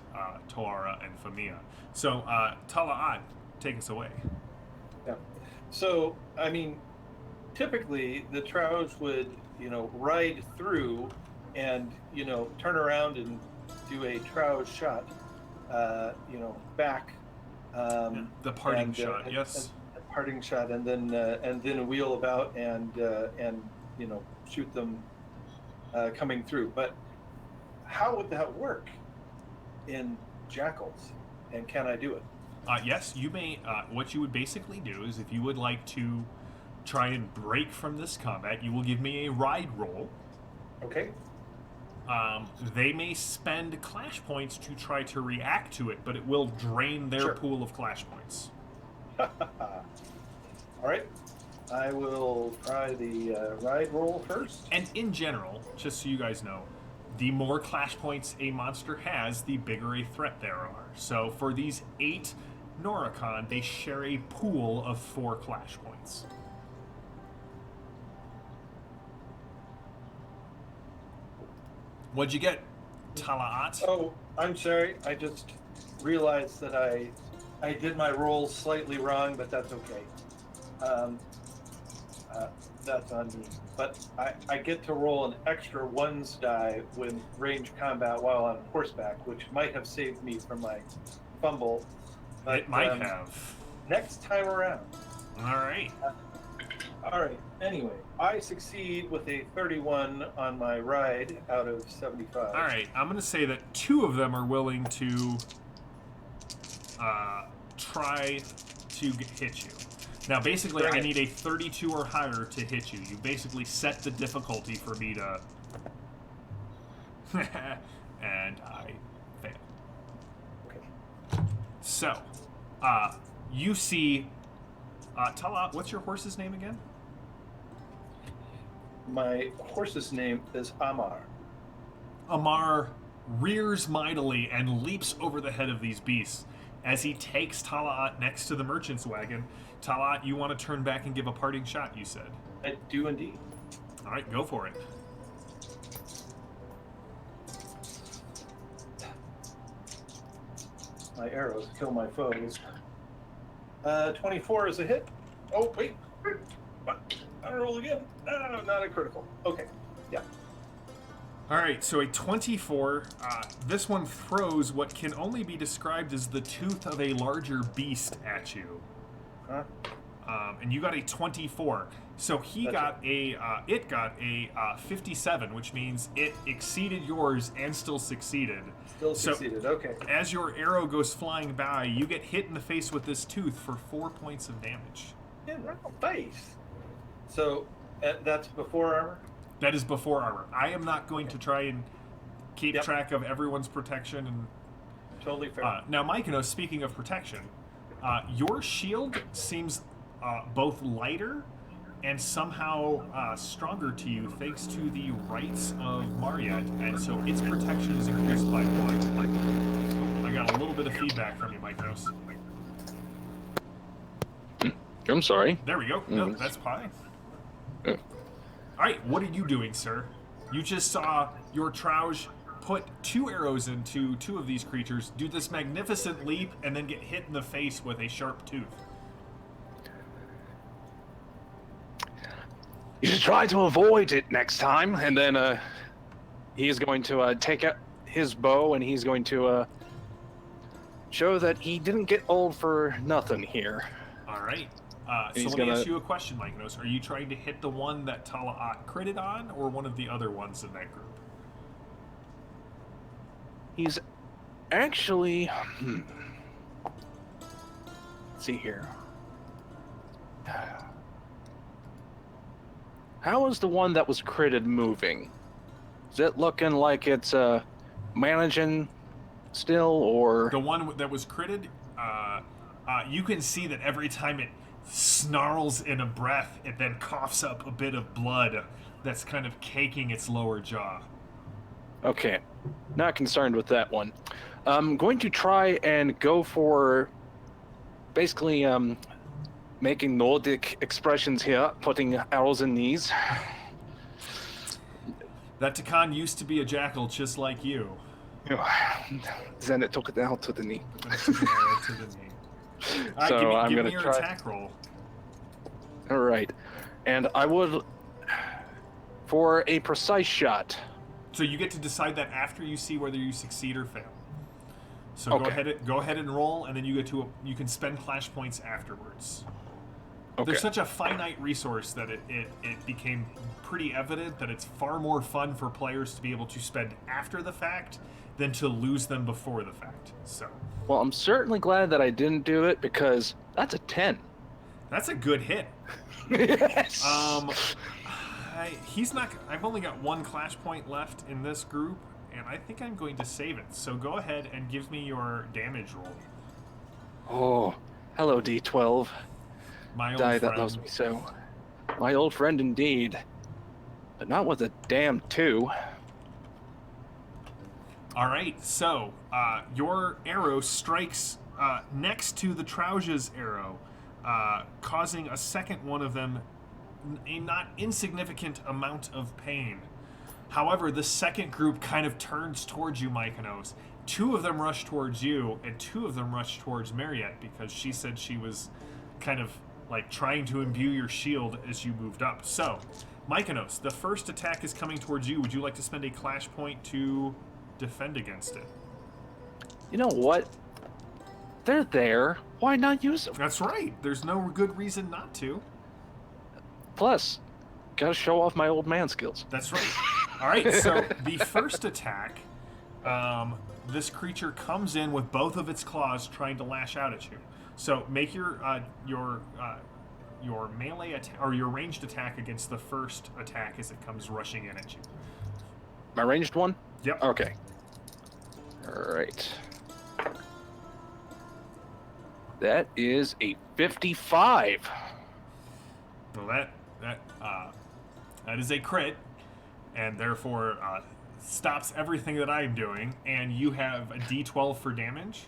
Speaker 1: Toara, and Famia. So Tala'at, take us away.
Speaker 2: Yeah. So, I mean, typically the Trows would, ride through and, turn around and do a Trow shot, back.
Speaker 1: The parting shot, yes.
Speaker 2: And parting shot, and then wheel about and shoot them coming through. But how would that work in Jackals? And can I do it?
Speaker 1: Yes, you may. What you would basically do is, if you would like to try and break from this combat, you will give me a ride roll.
Speaker 2: Okay.
Speaker 1: They may spend clash points to try to react to it, but it will drain their pool of clash points.
Speaker 2: All right. I will try the ride roll first.
Speaker 1: And in general, just so you guys know, the more clash points a monster has, the bigger a threat there are. So for these 8 Noricon, they share a pool of 4 clash points. What'd you get, Tala'at?
Speaker 2: Oh, I'm sorry. I just realized that I did my rolls slightly wrong, but that's okay. That's on me. But I get to roll an extra 1s die when range combat while on horseback, which might have saved me from my fumble. But,
Speaker 1: It might have.
Speaker 2: Next time around.
Speaker 1: All right.
Speaker 2: All right. Anyway, I succeed with a 31 on my ride out of 75.
Speaker 1: All right. I'm going to say that 2 of them are willing to try to hit you. Now, basically, I need a 32 or higher to hit you. You basically set the difficulty for me to... and I fail.
Speaker 2: Okay.
Speaker 1: So, you see, Talat, what's your horse's name again?
Speaker 2: My horse's name is Amar.
Speaker 1: Amar rears mightily and leaps over the head of these beasts. As he takes Talat next to the merchant's wagon, Talat, you want to turn back and give a parting shot, you said.
Speaker 2: I do indeed.
Speaker 1: All right, go for it.
Speaker 2: My arrows kill my foes. 24 is a hit. Oh, wait. What? I roll again. No, not a critical. Okay. Yeah.
Speaker 1: All right, so a 24. This one throws what can only be described as the tooth of a larger beast at you.
Speaker 2: Huh?
Speaker 1: And you got a 24. So it got a 57, which means it exceeded yours and still succeeded.
Speaker 2: Still succeeded. Okay.
Speaker 1: As your arrow goes flying by, you get hit in the face with this tooth for 4 points of damage.
Speaker 2: In the face. So that's before armor?
Speaker 1: That is before armor. I am not going to try and keep track of everyone's protection. And
Speaker 2: Totally fair.
Speaker 1: now, Mykonos, speaking of protection, your shield seems both lighter and somehow stronger to you thanks to the rites of Mariette, and so its protection is increased by 1. I got a little bit of feedback from you, Mykonos.
Speaker 3: I'm sorry.
Speaker 1: There we go. No, that's fine. All right, what are you doing, sir? You just saw your Trouge put 2 arrows into 2 of these creatures, do this magnificent leap, and then get hit in the face with a sharp tooth.
Speaker 3: You should try to avoid it next time. And then he's going to take out his bow, and he's going to show that he didn't get old for nothing here.
Speaker 1: All right. So let me ask you a question, Mykonos. Are you trying to hit the one that Tala'at critted on, or one of the other ones in that group?
Speaker 3: He's actually... Let's see here. How is the one that was critted moving? Is it looking like it's managing still, or...
Speaker 1: The one that was critted, you can see that every time it snarls in a breath, it then coughs up a bit of blood that's kind of caking its lower jaw.
Speaker 3: Okay, not concerned with that one. I'm going to try and go for basically making Nordic expressions here, putting arrows in these.
Speaker 1: That Takan used to be a jackal just like you.
Speaker 3: Then it took it down to the knee.
Speaker 1: To the knee. All right,
Speaker 3: So I'm
Speaker 1: give
Speaker 3: gonna
Speaker 1: me your
Speaker 3: try.
Speaker 1: attack roll.
Speaker 3: All right, and I would, for a precise shot.
Speaker 1: So you get to decide that after you see whether you succeed or fail. So
Speaker 3: Okay.
Speaker 1: go ahead and roll, and then you can spend clash points afterwards.
Speaker 3: Okay.
Speaker 1: There's such a finite resource that it became pretty evident that it's far more fun for players to be able to spend after the fact than to lose them before the fact. So.
Speaker 3: Well, I'm certainly glad that I didn't do it, because that's a 10.
Speaker 1: That's a good hit.
Speaker 3: Yes.
Speaker 1: He's not. I've only got 1 clash point left in this group, and I think I'm going to save it. So go ahead and give me your damage roll.
Speaker 3: Oh, hello, D12.
Speaker 1: My old
Speaker 3: Die
Speaker 1: friend.
Speaker 3: that loves me so. My old friend indeed. But not with a damn 2.
Speaker 1: All right, so your arrow strikes next to the Trouge's arrow, causing a second one of them a not insignificant amount of pain. However, the second group kind of turns towards you, Mykonos. 2 of them rush towards you, and 2 of them rush towards Mariette, because she said she was kind of like trying to imbue your shield as you moved up. So, Mykonos, the first attack is coming towards you. Would you like to spend a clash point to defend against it?
Speaker 3: You know what? They're there. Why not use them?
Speaker 1: That's right. There's no good reason not to.
Speaker 3: Plus, gotta show off my old man skills.
Speaker 1: That's right. All right, so the first attack, this creature comes in with both of its claws trying to lash out at you. So make your melee attack or your ranged attack against the first attack as it comes rushing in at you.
Speaker 3: My ranged one?
Speaker 1: Yep.
Speaker 3: Okay. Alright. That is a 55.
Speaker 1: Well, that is a crit, and therefore stops everything that I'm doing. And you have a D12 for damage.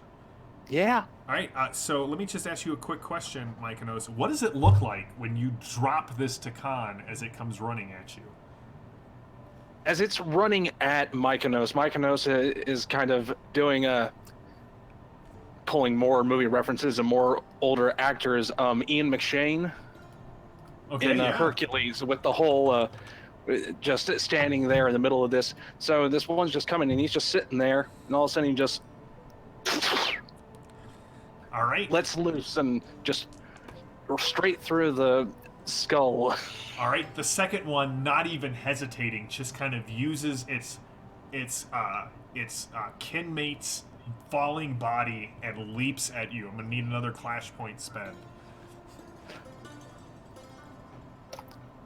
Speaker 3: Yeah.
Speaker 1: All right. So let me just ask you a quick question, Mykonos. What does it look like when you drop this Takan as it comes running at you?
Speaker 3: As it's running at Mykonos, Mykonos is kind of doing pulling more movie references and more older actors. Ian McShane
Speaker 1: Okay.
Speaker 3: in
Speaker 1: Yeah.
Speaker 3: Hercules with the whole just standing there in the middle of this. So this one's just coming and he's just sitting there, and all of a sudden he just
Speaker 1: All right.
Speaker 3: lets loose and just straight through the skull.
Speaker 1: All right. The second one, not even hesitating, just kind of uses its kinmate's falling body and leaps at you. I'm gonna need another clash point spend.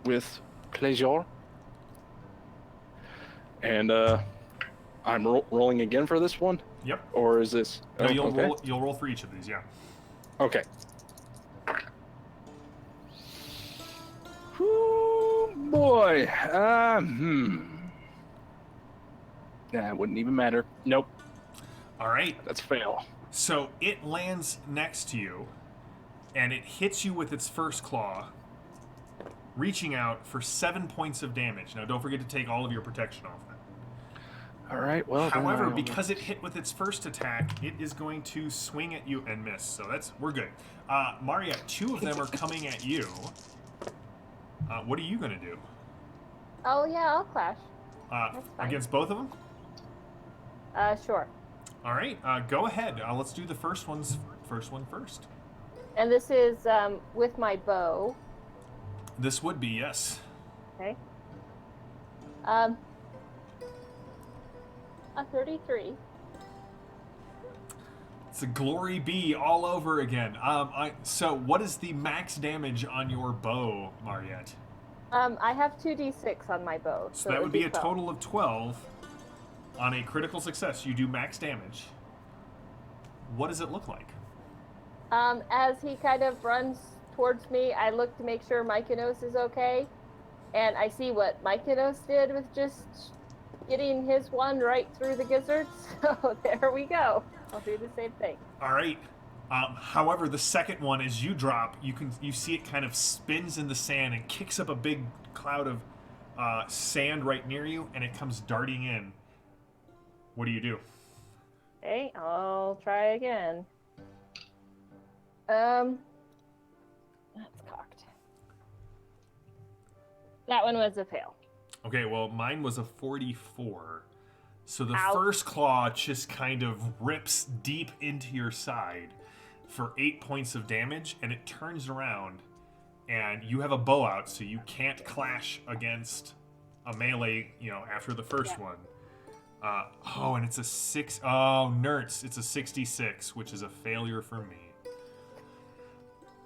Speaker 3: With pleasure. And I'm rolling again for this one?
Speaker 1: Yep.
Speaker 3: Or is this...
Speaker 1: No,
Speaker 3: oh,
Speaker 1: you'll
Speaker 3: okay.
Speaker 1: you'll roll for each of these. Yeah.
Speaker 3: Okay. Ooh, boy. Nah, it wouldn't even matter. Nope.
Speaker 1: All right.
Speaker 3: That's fail.
Speaker 1: So it lands next to you, and it hits you with its first claw, reaching out for 7 points of damage. Now, don't forget to take all of your protection off that.
Speaker 3: All right, well...
Speaker 1: However, because it hit with its first attack, it is going to swing at you and miss. So we're good. Maria, 2 of them are coming at you. What are you going to do?
Speaker 5: Oh yeah, I'll clash. That's fine.
Speaker 1: Against both of them?
Speaker 5: Sure.
Speaker 1: All right, go ahead. Let's do the first one first.
Speaker 5: And this is with my bow.
Speaker 1: This would be, yes.
Speaker 5: Okay. A 33.
Speaker 1: It's a glory be all over again. So what is the max damage on your bow, Mariette?
Speaker 5: I have 2d6 on my bow.
Speaker 1: So that would be a
Speaker 5: 12.
Speaker 1: total of 12. On a critical success, you do max damage. What does it look like?
Speaker 5: As he kind of runs towards me, I look to make sure Mykonos is okay. And I see what Mykonos did with just getting his one right through the gizzard. So there we go. I'll do the same thing.
Speaker 1: All right. However, the second one, as you drop, you see it kind of spins in the sand and kicks up a big cloud of sand right near you, and it comes darting in. What do you do?
Speaker 5: Okay, I'll try again. That's cocked. That one was a fail.
Speaker 1: Okay, well, mine was a 44. So the
Speaker 5: Ow.
Speaker 1: first claw just kind of rips deep into your side for 8 points of damage, and it turns around, and you have a bow out, so you can't clash against a melee, after the first one. And it's a 6. Oh, nerds. It's a 66, which is a failure for me.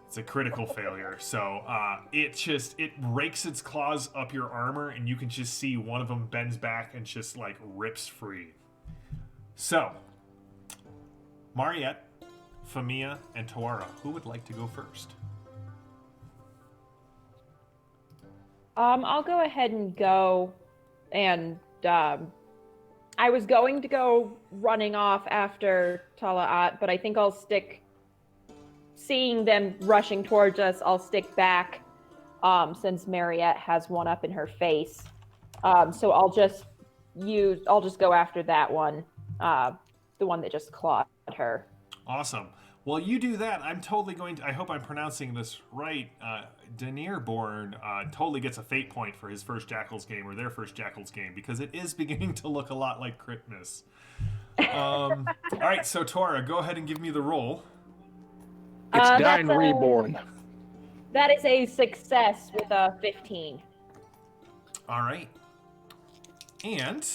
Speaker 1: It's a critical failure. So it rakes its claws up your armor, and you can just see one of them bends back and just like rips free. So, Mariette, Famia, and Tawara, who would like to go first?
Speaker 4: I'll go ahead and go, and I was going to go running off after Talaat, but I think I'll stick. Seeing them rushing towards us, I'll stick back, since Mariette has one up in her face. So I'll just go after that one, the one that just clawed her.
Speaker 1: Awesome. Well, you do that. I'm totally going to. I hope I'm pronouncing this right. Denirborn totally gets a fate point for his first Jackals game, or their first Jackals game, because it is beginning to look a lot like Critmas. All right, so Tora, go ahead and give me the roll.
Speaker 3: It's Dying Reborn.
Speaker 4: That is a success with a 15.
Speaker 1: All right. And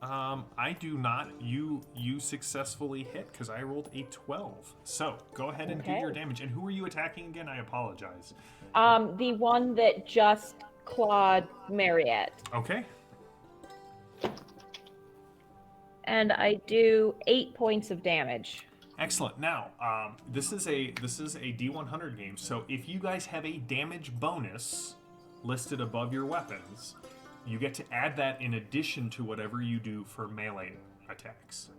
Speaker 1: I do not. You successfully hit because I rolled a 12. So go ahead and do your damage. And who are you attacking again? I apologize.
Speaker 4: The one that just clawed Mariette.
Speaker 1: Okay.
Speaker 4: And I do 8 points of damage.
Speaker 1: Excellent. Now, this is a D100 game, so if you guys have a damage bonus listed above your weapons, you get to add that in addition to whatever you do for melee attacks.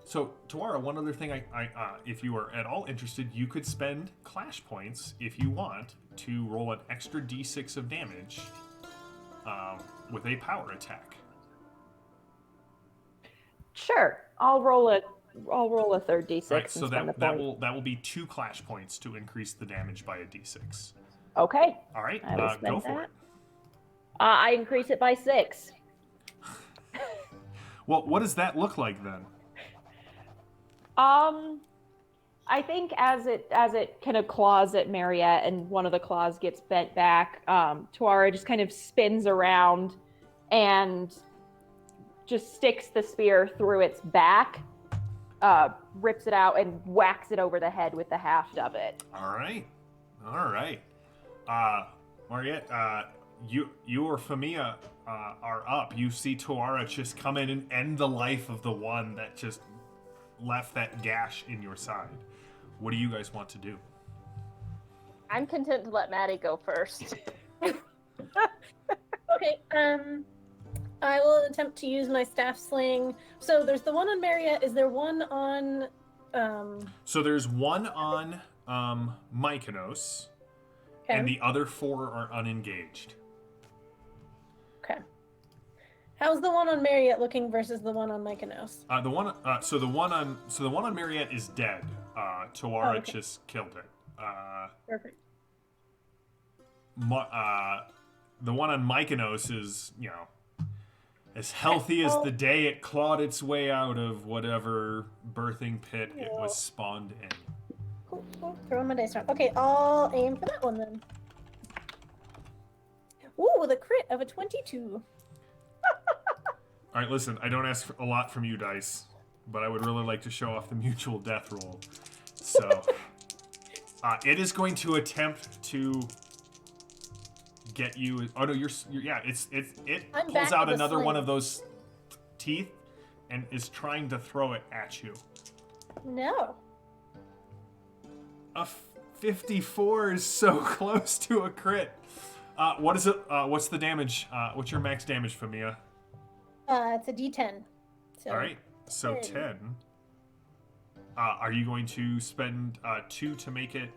Speaker 1: So, Tawara, one other thing, if you are at all interested, you could spend clash points if you want to roll an extra d6 of damage with a power attack.
Speaker 4: Sure, I'll roll a third d6
Speaker 1: Right,
Speaker 4: and
Speaker 1: so
Speaker 4: spend the
Speaker 1: that
Speaker 4: point.
Speaker 1: will be 2 clash points to increase the damage by a d6.
Speaker 4: Okay.
Speaker 1: All right,
Speaker 4: I will spend
Speaker 1: go for
Speaker 4: that.
Speaker 1: it.
Speaker 4: I increase it by 6.
Speaker 1: Well, what does that look like then?
Speaker 4: I think as it kind of claws at Mariette and one of the claws gets bent back, Tuara just kind of spins around and just sticks the spear through its back, rips it out, and whacks it over the head with the haft of it.
Speaker 1: All right. Mariette, you or Famia are up. You see Tuara just come in and end the life of the one that just left that gash in your side. What do you guys want to do?
Speaker 5: I'm content to let Maddie go first.
Speaker 6: Okay, I will attempt to use my staff sling. So there's the one on Mariette. Is there one on
Speaker 1: So there's one on Mykonos, and the other 4 are unengaged.
Speaker 6: Okay. How's the one on Mariette looking versus the one on Mykonos?
Speaker 1: The one on Mariette is dead. Tuara
Speaker 6: okay.
Speaker 1: just killed it.
Speaker 6: Perfect.
Speaker 1: The one on Mykonos is, as healthy as the day it clawed its way out of whatever birthing pit it was spawned in.
Speaker 6: Cool. Throw my dice around. Okay, I'll aim for that one then. Ooh, with a crit of a 22.
Speaker 1: All right, listen, I don't ask for a lot from you, Dice, but I would really like to show off the mutual death roll. So, it is going to attempt to get you. Oh no, it
Speaker 6: I'm
Speaker 1: pulls
Speaker 6: back
Speaker 1: out
Speaker 6: with a
Speaker 1: another
Speaker 6: sling.
Speaker 1: one of those teeth and is trying to throw it at you.
Speaker 6: No.
Speaker 1: A 54 is so close to a crit. What is it? What's the damage? What's your max damage, Famia?
Speaker 6: It's a D10. So
Speaker 1: All right, so 10. Are you going to spend 2 to make it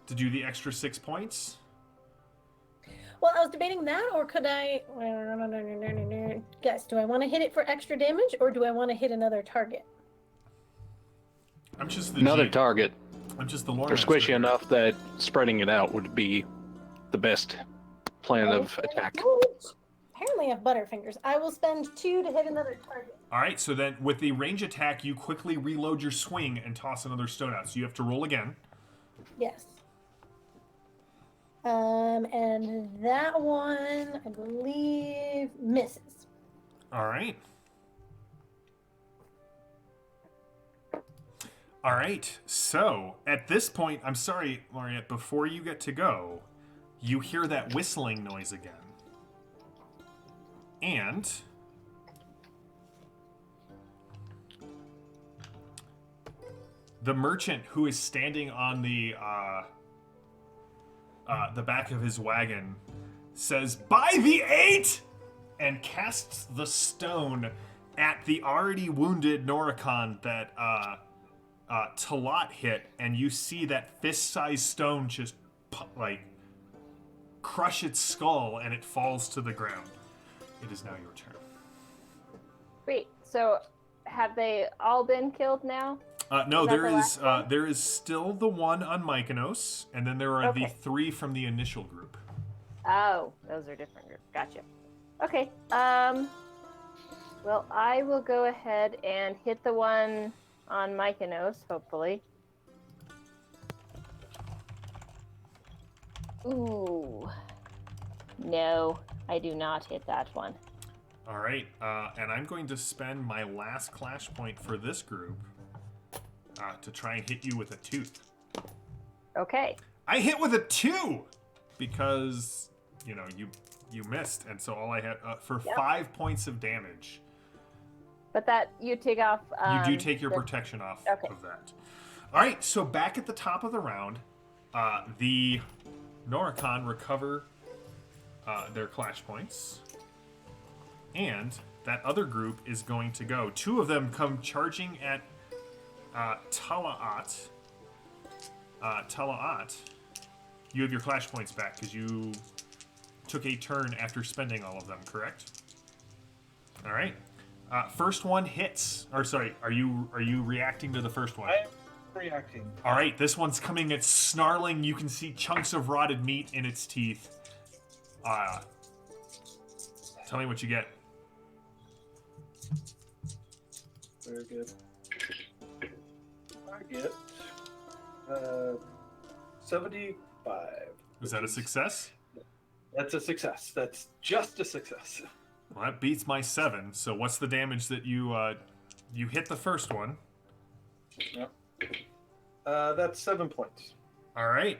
Speaker 1: to do the extra 6 points?
Speaker 6: Well, I was debating that, or could I? Guys, do I want to hit it for extra damage, or do I want to hit another target?
Speaker 1: I'm just the
Speaker 3: Another
Speaker 1: G.
Speaker 3: target.
Speaker 1: I'm just the lore
Speaker 3: They're
Speaker 1: master.
Speaker 3: squishy enough that spreading it out would be the best plan of attack.
Speaker 6: Apparently, I have butterfingers. I will spend 2 to hit another target.
Speaker 1: All right, so then with the range attack, you quickly reload your swing and toss another stone out. So you have to roll again.
Speaker 6: Yes. And that one, I believe, misses.
Speaker 1: All right. All right, so at this point, I'm sorry, Mariette, before you get to go, you hear that whistling noise again. And the merchant who is standing on the back of his wagon says, "By the 8!" and casts the stone at the already wounded Noricon that Talat hit, and you see that fist-sized stone just crush its skull, and it falls to the ground. It is now your turn.
Speaker 5: Great. So, have they all been killed now?
Speaker 1: No,
Speaker 5: Is that the last one?
Speaker 1: there is still the one on Mykonos, and then there are the
Speaker 5: Okay.
Speaker 1: 3 from the initial group.
Speaker 5: Oh, those are different groups. Gotcha. Okay. Well, I will go ahead and hit the one on Mykonos, hopefully. Ooh. No, I do not hit that one.
Speaker 1: All right, and I'm going to spend my last clash point for this group to try and hit you with a tooth.
Speaker 5: Okay.
Speaker 1: I hit with a 2 because you missed, and so all I had for 5 points of damage.
Speaker 5: But that you take off.
Speaker 1: You do take your protection off of that. All right, so back at the top of the round, the Noricon recover their clash points. And that other group is going to go. Two of them come charging at Talaat. Talaat, you have your clash points back because you took a turn after spending all of them, correct? All right. First one hits. Or sorry, are you reacting to the first one?
Speaker 2: I am reacting.
Speaker 1: All right, this one's coming. It's snarling. You can see chunks of rotted meat in its teeth. Tell me what you get.
Speaker 2: Very good. I get 75.
Speaker 1: Was that a success?
Speaker 2: That's a success. That's just a success.
Speaker 1: Well, that beats my 7. So what's the damage that you hit the first one?
Speaker 2: Yep. That's 7 points.
Speaker 1: All right.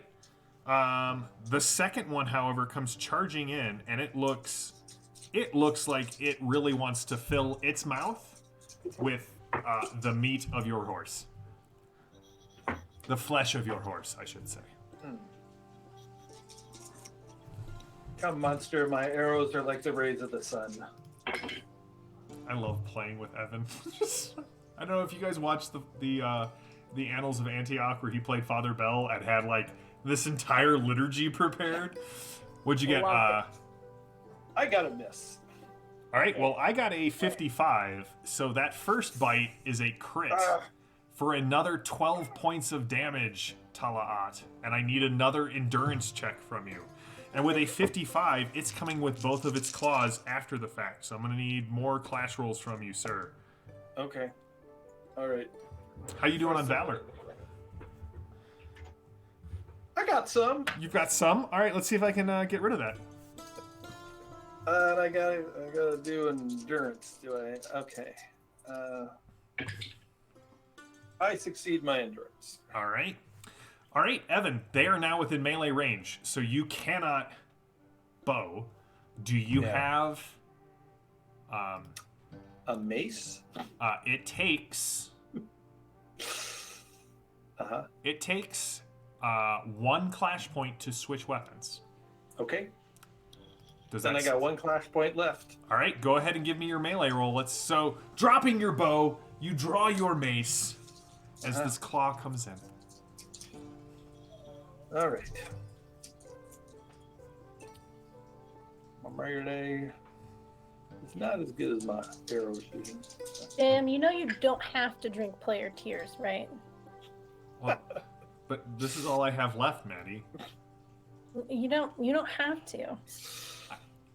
Speaker 1: The second one, however, comes charging in, and it looks like it really wants to fill its mouth with the meat of your horse. The flesh of your horse, I should say.
Speaker 2: Come, monster, my arrows are like the rays of the sun.
Speaker 1: I love playing with Evan. I don't know if you guys watched the Annals of Antioch where he played Father Bell and had like this entire liturgy prepared. What'd you get?
Speaker 2: I got a miss.
Speaker 1: All right, well, I got a 55, so that first bite is a crit for another 12 points of damage, Talaat, and I need another endurance check from you. And with a 55, it's coming with both of its claws after the fact, so I'm going to need more clash rolls from you, sir.
Speaker 2: Okay. All right.
Speaker 1: How you doing on Valor?
Speaker 2: I got some.
Speaker 1: You've got some? All right, let's see if I can get rid of that.
Speaker 2: And I gotta do endurance, do I? Okay. I succeed my endurance.
Speaker 1: All right. All right, Evan, they are now within melee range, so you cannot bow. Do you have...
Speaker 2: a mace?
Speaker 1: It takes... It takes 1 clash point to switch weapons.
Speaker 2: Okay.
Speaker 1: Then
Speaker 2: I got 1 clash point left.
Speaker 1: All right, go ahead and give me your melee roll. So, dropping your bow, you draw your mace as this claw comes in.
Speaker 2: All right. My melee is not as good as my arrow shooting.
Speaker 6: Sam, you know you don't have to drink player tears, right?
Speaker 1: Well, but this is all I have left, Maddie.
Speaker 6: You don't have to.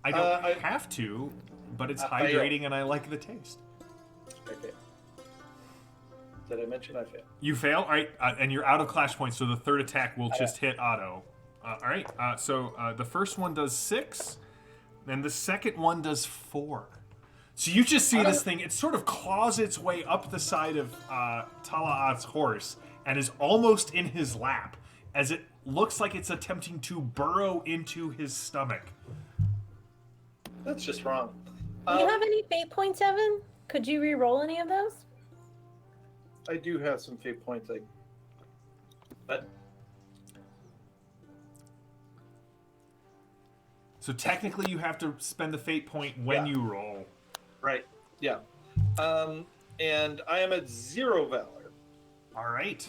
Speaker 1: I don't have to, but it's hydrating and I like the taste.
Speaker 2: Okay. Did I mention I failed?
Speaker 1: You fail, all right, and you're out of clash points, so the third attack will just hit auto. All right, so the first one does 6, and the second one does 4. So you just see this thing, it sort of claws its way up the side of Talaat's horse and is almost in his lap, as it looks like it's attempting to burrow into his stomach.
Speaker 2: That's just wrong.
Speaker 6: Do you have any fate points, Evan? Could you re-roll any of those?
Speaker 2: I do have some fate points, but
Speaker 1: so technically you have to spend the fate point when you roll.
Speaker 2: Right. Yeah. And I am at 0 valor.
Speaker 1: All right.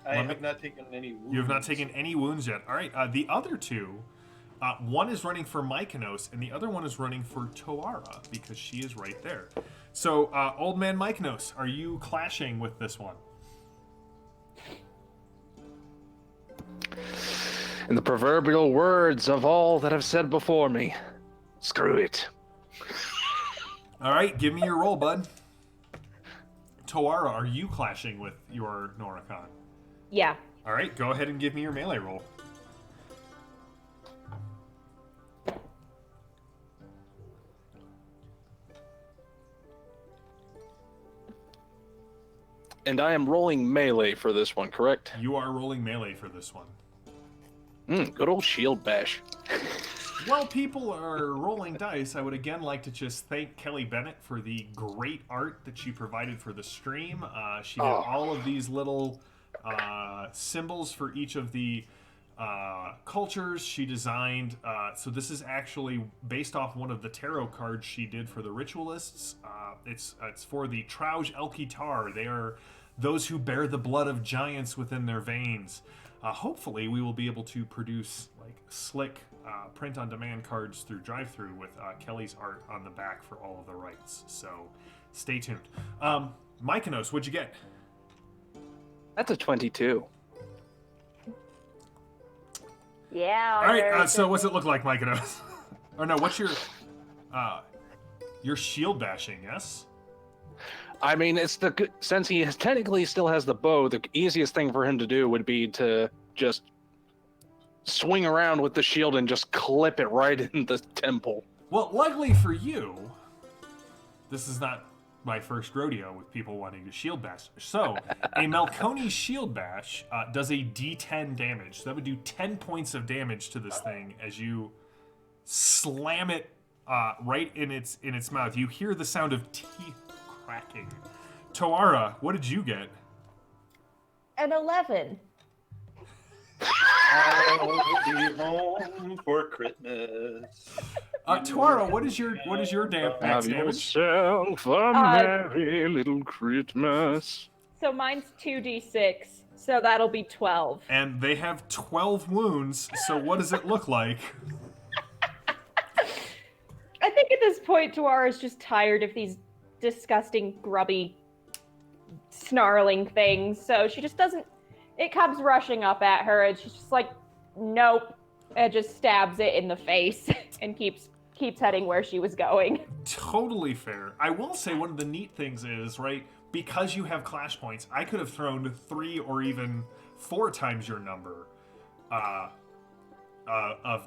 Speaker 2: I have not taken any wounds.
Speaker 1: You have not taken any wounds yet. All right. The other two, one is running for Mykonos, and the other one is running for Toara because she is right there. So, old man Mykonos, are you clashing with this one?
Speaker 3: In the proverbial words of all that have said before me, screw it.
Speaker 1: All right, give me your roll, bud. Toara, are you clashing with your Noricon?
Speaker 4: Yeah.
Speaker 1: All right, go ahead and give me your melee roll.
Speaker 3: And I am rolling melee for this one, correct?
Speaker 1: You are rolling melee for this one.
Speaker 3: Good old shield bash.
Speaker 1: While people are rolling dice, I would again like to just thank Kelly Bennett for the great art that she provided for the stream. She did all of these little symbols for each of the cultures she designed. So this is actually based off one of the tarot cards she did for the ritualists. It's for the Trauj Elkitar. They are those who bear the blood of giants within their veins. Hopefully, we will be able to produce like slick print-on-demand cards through drive-through with Kelly's art on the back for all of the rights. So, stay tuned. Mykonos, what'd you get?
Speaker 3: That's a 22.
Speaker 5: Yeah.
Speaker 1: All right. So, what's it look like, Mykonos? Or no, what's your shield bashing? Yes.
Speaker 3: I mean, since he technically still has the bow, the easiest thing for him to do would be to just swing around with the shield and just clip it right in the temple.
Speaker 1: Well, luckily for you, this is not my first rodeo with people wanting to shield bash. So, a Malconi shield bash does a D10 damage. So that would do 10 points of damage to this thing as you slam it right in its mouth. You hear the sound of teeth cracking. Toara, what did you get?
Speaker 4: An 11.
Speaker 2: I'll be home for Christmas.
Speaker 1: Toara, what is your max
Speaker 3: Have
Speaker 1: damage?
Speaker 3: yourself a merry little Christmas.
Speaker 4: So mine's 2d6, so that'll be 12.
Speaker 1: And they have 12 wounds, so what does it look like?
Speaker 4: I think at this point, Tuara's just tired of these disgusting, grubby, snarling things, so she just doesn't... It comes rushing up at her, and she's just like, nope, and just stabs it in the face and keeps heading where she was going.
Speaker 1: Totally fair. I will say one of the neat things is, right, because you have clash points, I could have thrown 3 or even 4 times your number of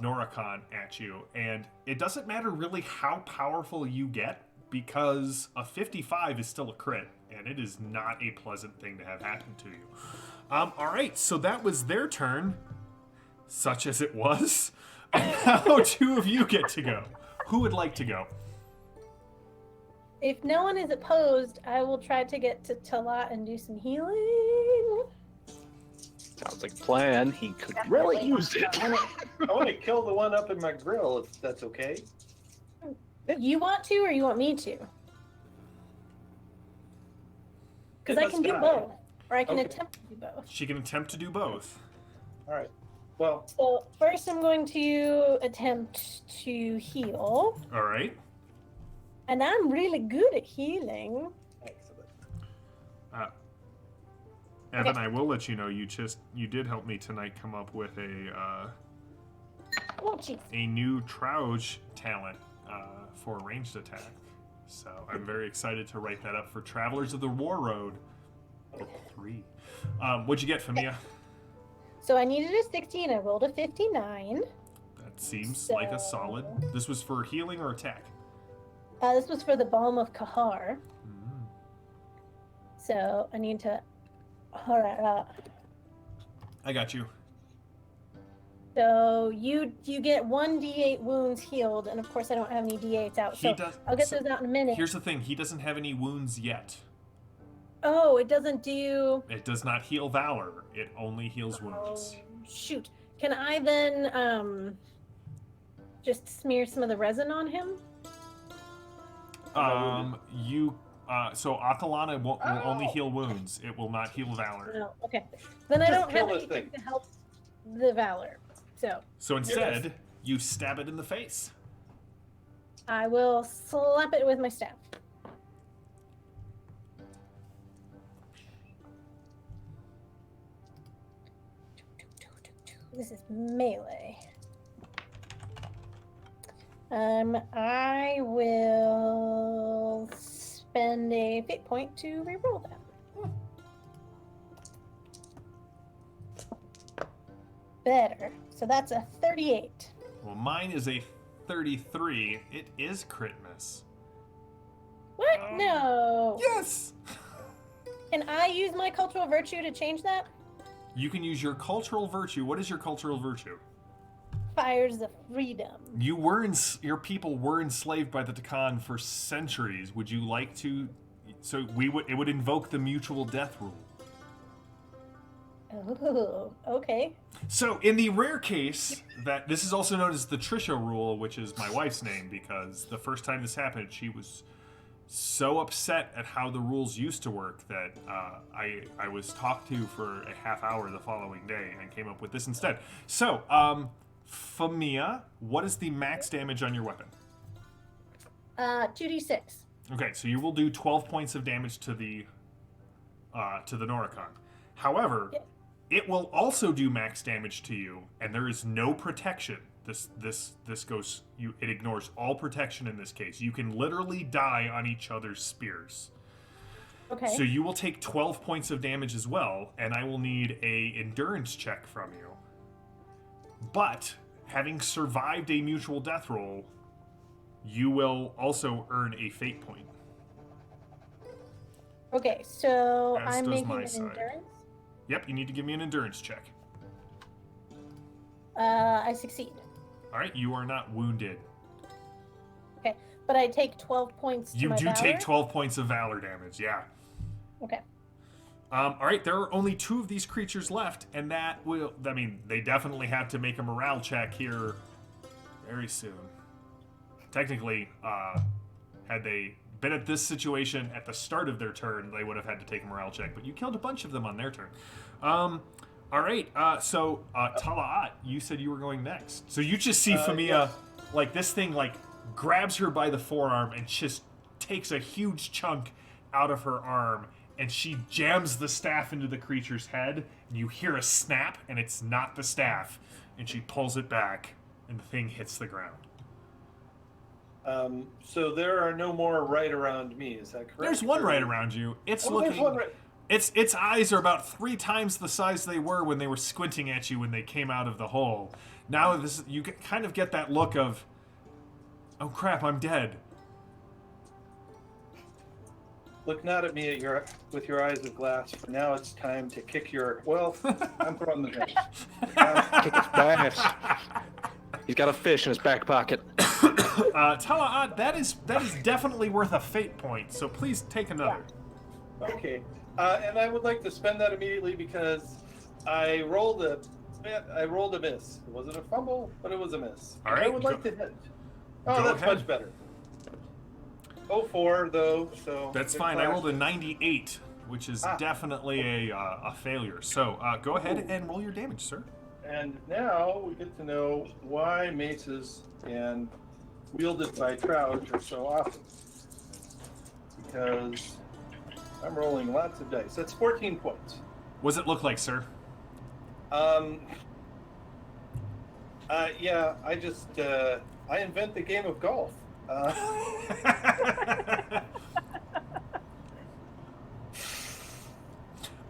Speaker 1: Norakon at you, and it doesn't matter really how powerful you get, because a 55 is still a crit, and it is not a pleasant thing to have happen to you. Alright, so that was their turn, such as it was. And now 2 of you get to go. Who would like to go?
Speaker 6: If no one is opposed, I will try to get to Talat and do some healing.
Speaker 3: Sounds like a plan. He could really use it.
Speaker 2: I want to kill the one up in my grill, if that's okay.
Speaker 6: You want to, or you want me to? Because I can do both, or I can attempt to do both.
Speaker 1: She can attempt to do both.
Speaker 2: All right. Well,
Speaker 6: So first, I'm going to attempt to heal,
Speaker 1: Alright.
Speaker 6: and I'm really good at healing.
Speaker 2: excellent.
Speaker 1: Evan,
Speaker 6: Okay.
Speaker 1: I will let you know you did help me tonight come up with
Speaker 6: Oh, jeez.
Speaker 1: a new Trauj talent for ranged attack. So I'm very excited to write that up for Travelers of the War Road. Book 3. What'd you get, Famia?
Speaker 6: So I needed a 16. I rolled a 59.
Speaker 1: That seems like a solid. This was for healing or attack?
Speaker 6: This was for the Balm of Kahar.
Speaker 1: Mm.
Speaker 6: So I need to. All right.
Speaker 1: I got you.
Speaker 6: So you get 1d8 wounds healed, and of course I don't have any d8s out.
Speaker 1: He
Speaker 6: So
Speaker 1: does.
Speaker 6: I'll get
Speaker 1: so
Speaker 6: those out in a minute.
Speaker 1: Here's the thing: he doesn't have any wounds yet.
Speaker 6: Oh, it doesn't do.
Speaker 1: It does not heal valor. It only heals wounds.
Speaker 6: Oh, shoot. Can I then just smear some of the resin on him?
Speaker 1: So Akalana will only heal wounds. It will not heal valor.
Speaker 6: No. Okay. Then I
Speaker 2: Just
Speaker 6: don't
Speaker 2: kill
Speaker 6: have
Speaker 2: this
Speaker 6: anything
Speaker 2: thing.
Speaker 6: to help the valor. So
Speaker 1: So instead, you stab it in the face.
Speaker 6: I will slap it with my staff. This is melee. I will spend a fate point to reroll that. Better. So that's a 38.
Speaker 1: Well, mine is a 33. It is crit miss.
Speaker 6: What? No.
Speaker 1: Yes!
Speaker 6: Can I use my cultural virtue to change that?
Speaker 1: You can use your cultural virtue. What is your cultural virtue?
Speaker 6: fires of freedom.
Speaker 1: Your people were enslaved by the Takan for centuries. Would you like to? So it would invoke the mutual death rule.
Speaker 6: Oh, okay.
Speaker 1: So in the rare case that this is also known as the Trisha rule, which is my wife's name, because the first time this happened, she was so upset at how the rules used to work that I was talked to for a half hour the following day and came up with this instead. So, Famia, what is the max damage on your weapon?
Speaker 6: 2d6.
Speaker 1: Okay, so you will do 12 points of damage to the Noricon. However, it will also do max damage to you, and there is no protection. This goes it ignores all protection in this case. You can literally die on each other's spears.
Speaker 6: Okay.
Speaker 1: So you will take 12 points of damage as well, and I will need a endurance check from you. But having survived a mutual death roll, you will also earn a fate point.
Speaker 6: Okay, so
Speaker 1: As
Speaker 6: I'm
Speaker 1: does
Speaker 6: making
Speaker 1: my
Speaker 6: an
Speaker 1: side.
Speaker 6: endurance.
Speaker 1: Yep, you need to give me an endurance check.
Speaker 6: I succeed.
Speaker 1: All right, you are not wounded.
Speaker 6: Okay, but I take 12 points to
Speaker 1: You
Speaker 6: my
Speaker 1: do
Speaker 6: valor?
Speaker 1: take 12 points of valor damage, yeah.
Speaker 6: Okay.
Speaker 1: All right, there are only 2 of these creatures left, and they definitely have to make a morale check here very soon. Technically, had they been at this situation at the start of their turn, they would have had to take a morale check, but you killed a bunch of them on their turn. All right, so Tala'at, you said you were going next. So you just see Famia,
Speaker 2: yes.
Speaker 1: like this thing, like grabs her by the forearm and just takes a huge chunk out of her arm, and she jams the staff into the creature's head, and you hear a snap, and it's not the staff, and she pulls it back, and the thing hits the ground.
Speaker 2: So there are no more right around me, is that correct?
Speaker 1: There's one right around you. It's looking.
Speaker 2: There's one right.
Speaker 1: Its eyes are about 3 times the size they were when they were squinting at you when they came out of the hole. Now you kind of get that look of, oh crap, I'm dead.
Speaker 2: Look not at me with your eyes of glass, for now it's time to kick your... Well, I'm throwing the dice.
Speaker 3: Kick his ass. He's got a fish in his back pocket.
Speaker 1: Tala'at, that is definitely worth a fate point, so please take another.
Speaker 2: Okay. And I would like to spend that immediately because I rolled a miss. It wasn't a fumble, but it was a miss.
Speaker 1: All right,
Speaker 2: I would like to hit. Oh,
Speaker 1: go
Speaker 2: that's
Speaker 1: ahead.
Speaker 2: much better. 04 though, so
Speaker 1: That's
Speaker 2: good
Speaker 1: fine. I
Speaker 2: class.
Speaker 1: rolled a 98, which is definitely a failure. So go ahead and roll your damage, sir.
Speaker 2: And now we get to know why maces and wielded by Trouch are so awesome. Because I'm rolling lots of dice. That's 14 points.
Speaker 1: What does it look like, sir?
Speaker 2: Yeah, I just I invent the game of golf.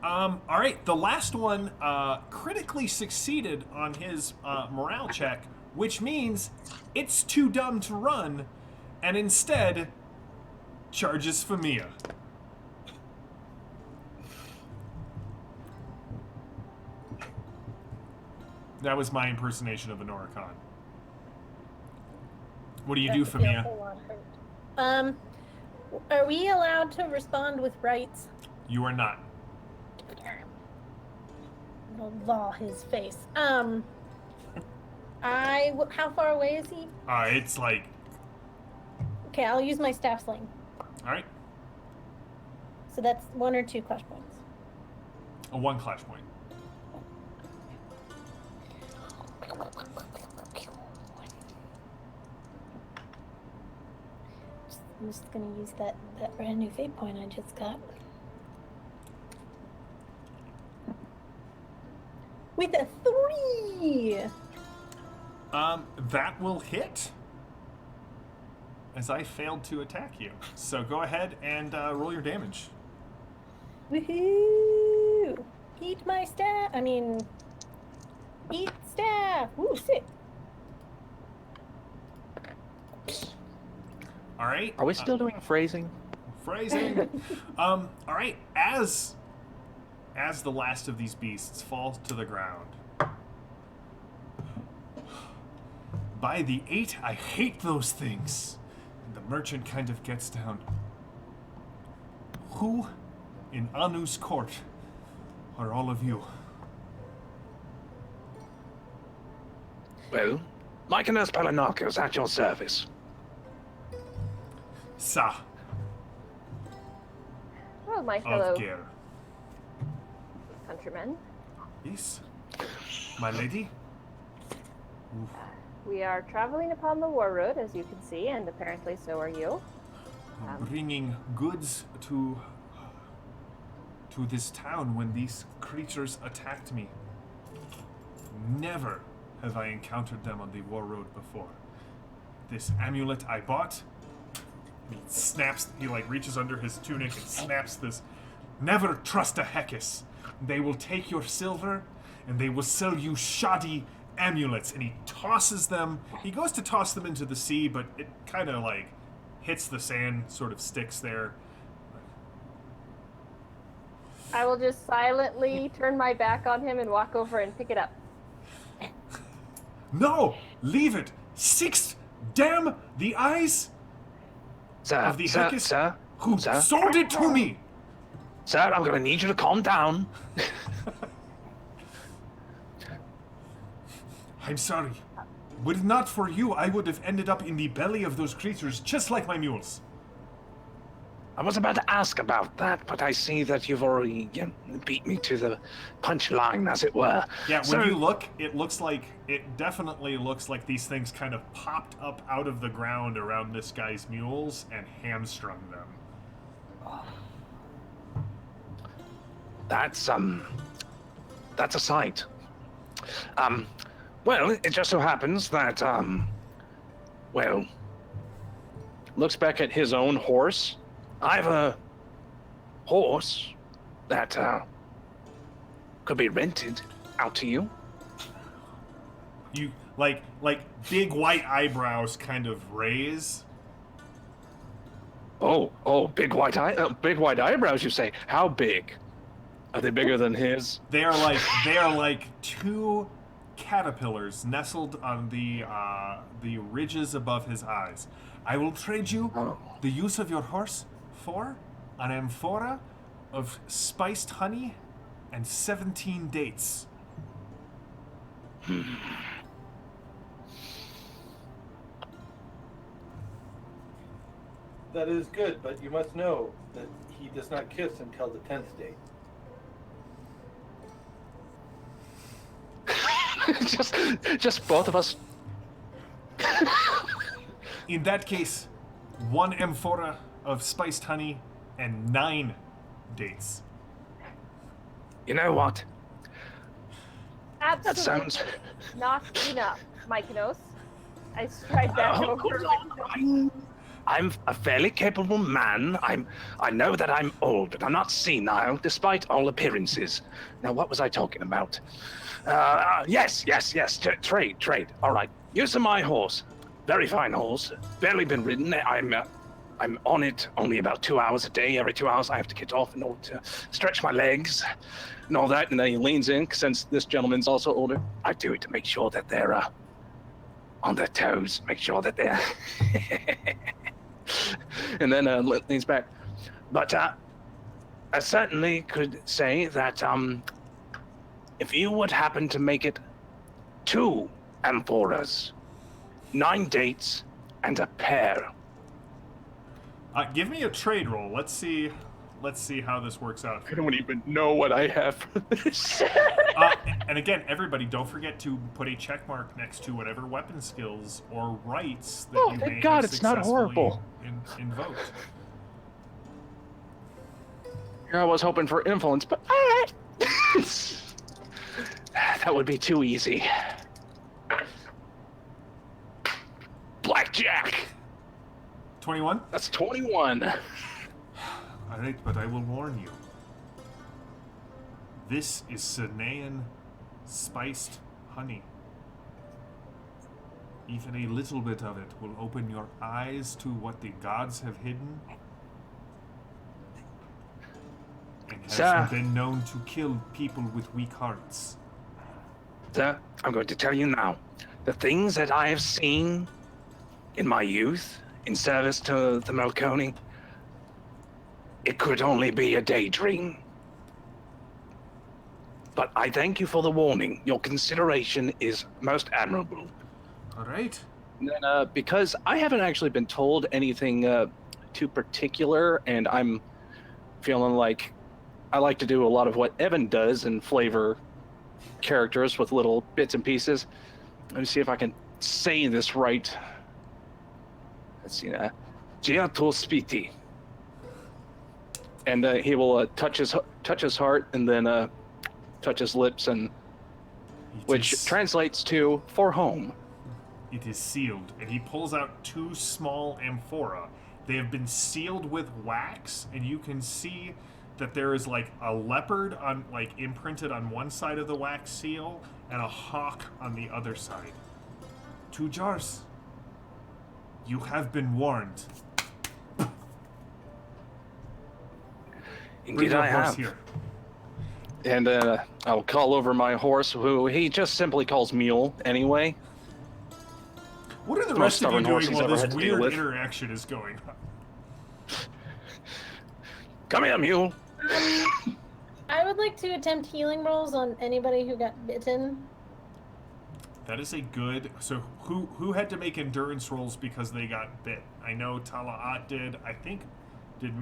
Speaker 1: All right, the last one critically succeeded on his morale check, which means it's too dumb to run, and instead charges Famia. That was my impersonation of a Noricon. What do you do,
Speaker 6: That would be a
Speaker 1: Famia?
Speaker 6: whole lot hurt. Are we allowed to respond with rights?
Speaker 1: You are not.
Speaker 6: I'll law his face. How far away is he?
Speaker 1: It's like,
Speaker 6: Okay, I'll use my staff sling.
Speaker 1: all right,
Speaker 6: So that's 1 or 2 clash points.
Speaker 1: a 1 clash point.
Speaker 6: I'm just gonna use that brand new fate point I just got. With a 3!
Speaker 1: That will hit, as I failed to attack you. So go ahead and roll your damage.
Speaker 6: Woohoo! Eat my staff! Eat staff! Ooh, sick!
Speaker 1: All right.
Speaker 3: Are we still doing phrasing?
Speaker 1: Phrasing. All right. As the last of these beasts falls to the ground, by the 8, I hate those things. And the merchant kind of gets down. Who in Anu's court are all of you?
Speaker 3: Well, Mykonos Palanakos at your service.
Speaker 1: Sa
Speaker 5: Well, my fellow
Speaker 1: of Ger.
Speaker 5: countrymen,
Speaker 1: Yes, my lady.
Speaker 5: we are traveling upon the war road, as you can see, and apparently so are you.
Speaker 1: Bringing goods to this town when these creatures attacked me. Never have I encountered them on the war road before. This amulet I bought, he snaps, he like reaches under his tunic and snaps this. Never trust a Hekis. They will take your silver and they will sell you shoddy amulets. And he tosses them. He goes to toss them into the sea, but it kind of like hits the sand, sort of sticks there.
Speaker 5: I will just silently turn my back on him and walk over and pick it up.
Speaker 1: No! Leave it! 6 damn the eyes
Speaker 3: Sir,
Speaker 1: of the
Speaker 3: sir,
Speaker 1: Hekis
Speaker 3: sir,
Speaker 1: who
Speaker 3: sir,
Speaker 1: sold it to me!
Speaker 3: sir, I'm gonna need you to calm down.
Speaker 1: I'm sorry. Were it not for you, I would have ended up in the belly of those creatures just like my mules.
Speaker 3: I was about to ask about that, but I see that you've already beat me to the punchline, as it were.
Speaker 1: Yeah, when
Speaker 3: So-
Speaker 1: you look, it definitely looks like these things kind of popped up out of the ground around this guy's mules and hamstrung them.
Speaker 3: That's a sight. Well, it just so happens that well, looks back at his own horse. I have a horse that could be rented out to you.
Speaker 1: You like big white eyebrows kind of raise.
Speaker 3: Oh, big white eyebrows. You say? How big? Are they bigger than his?
Speaker 1: They are like 2 caterpillars nestled on the ridges above his eyes. I will trade you the use of your horse for an amphora of spiced honey and 17 dates.
Speaker 2: That is good, but you must know that he does not kiss until the 10th date.
Speaker 3: just both of us.
Speaker 1: In that case, 1 amphora of spiced honey and 9 dates.
Speaker 3: You know what?
Speaker 5: Absolutely
Speaker 3: That sounds.
Speaker 5: not enough, Mykonos. I stride back
Speaker 3: Oh,
Speaker 5: over.
Speaker 3: I'm a fairly capable man. I know that I'm old, but I'm not senile, despite all appearances. Now, what was I talking about? Yes. Trade. All right. Use of my horse. Very fine horse. Barely been ridden. I'm on it only about 2 hours a day. Every 2 hours, I have to get off in order to stretch my legs and all that. And then he leans in, since this gentleman's also older. I do it to make sure that they're on their toes. Make sure that they're. And then leans back. But I certainly could say that if you would happen to make it 2 amphoras, 9 dates, and a pair.
Speaker 1: Give me a trade roll. Let's see how this works out.
Speaker 3: I don't even know what I have for this.
Speaker 1: And again, everybody, don't forget to put a check mark next to whatever weapon skills or rights that you
Speaker 3: thank
Speaker 1: may
Speaker 3: God,
Speaker 1: have
Speaker 3: it's not
Speaker 1: successfully
Speaker 3: horrible.
Speaker 1: invoked.
Speaker 3: Here I was hoping for influence, but that would be too easy. Blackjack.
Speaker 1: 21?
Speaker 3: That's 21.
Speaker 1: Alright, but I will warn you. This is Sanaean spiced honey. Even a little bit of it will open your eyes to what the gods have hidden and has
Speaker 3: Sir.
Speaker 1: been known to kill people with weak hearts.
Speaker 3: Sir, I'm going to tell you now. the things that I have seen in my youth in service to the Melkoni, it could only be a daydream. But I thank you for the warning. Your consideration is most admirable.
Speaker 1: All right.
Speaker 3: And then, because I haven't actually been told anything too particular, and I'm feeling like I like to do a lot of what Evan does and flavor characters with little bits and pieces. Let me see if I can say this right. Let's see that. Giato Spiti. And he will touch his heart and then touch his lips, and which translates to for home.
Speaker 1: It is sealed, and he pulls out 2 small amphora. They have been sealed with wax, and you can see that there is like a leopard on imprinted on one side of the wax seal and a hawk on the other side. 2 jars. You have been warned. Bring
Speaker 3: Indeed,
Speaker 1: your
Speaker 3: I
Speaker 1: horse
Speaker 3: have.
Speaker 1: here.
Speaker 3: And I'll call over my horse, who he just simply calls Mule anyway.
Speaker 1: What are the
Speaker 3: Most
Speaker 1: rest of you
Speaker 3: stubborn horse
Speaker 1: doing
Speaker 3: he's
Speaker 1: while
Speaker 3: ever
Speaker 1: this
Speaker 3: had to deal
Speaker 1: weird
Speaker 3: with.
Speaker 1: interaction is going on?
Speaker 3: Come here, Mule.
Speaker 6: I would like to attempt healing rolls on anybody who got bitten.
Speaker 1: That is a good. So who had to make endurance rolls because they got bit? I know Tala'at did. I think did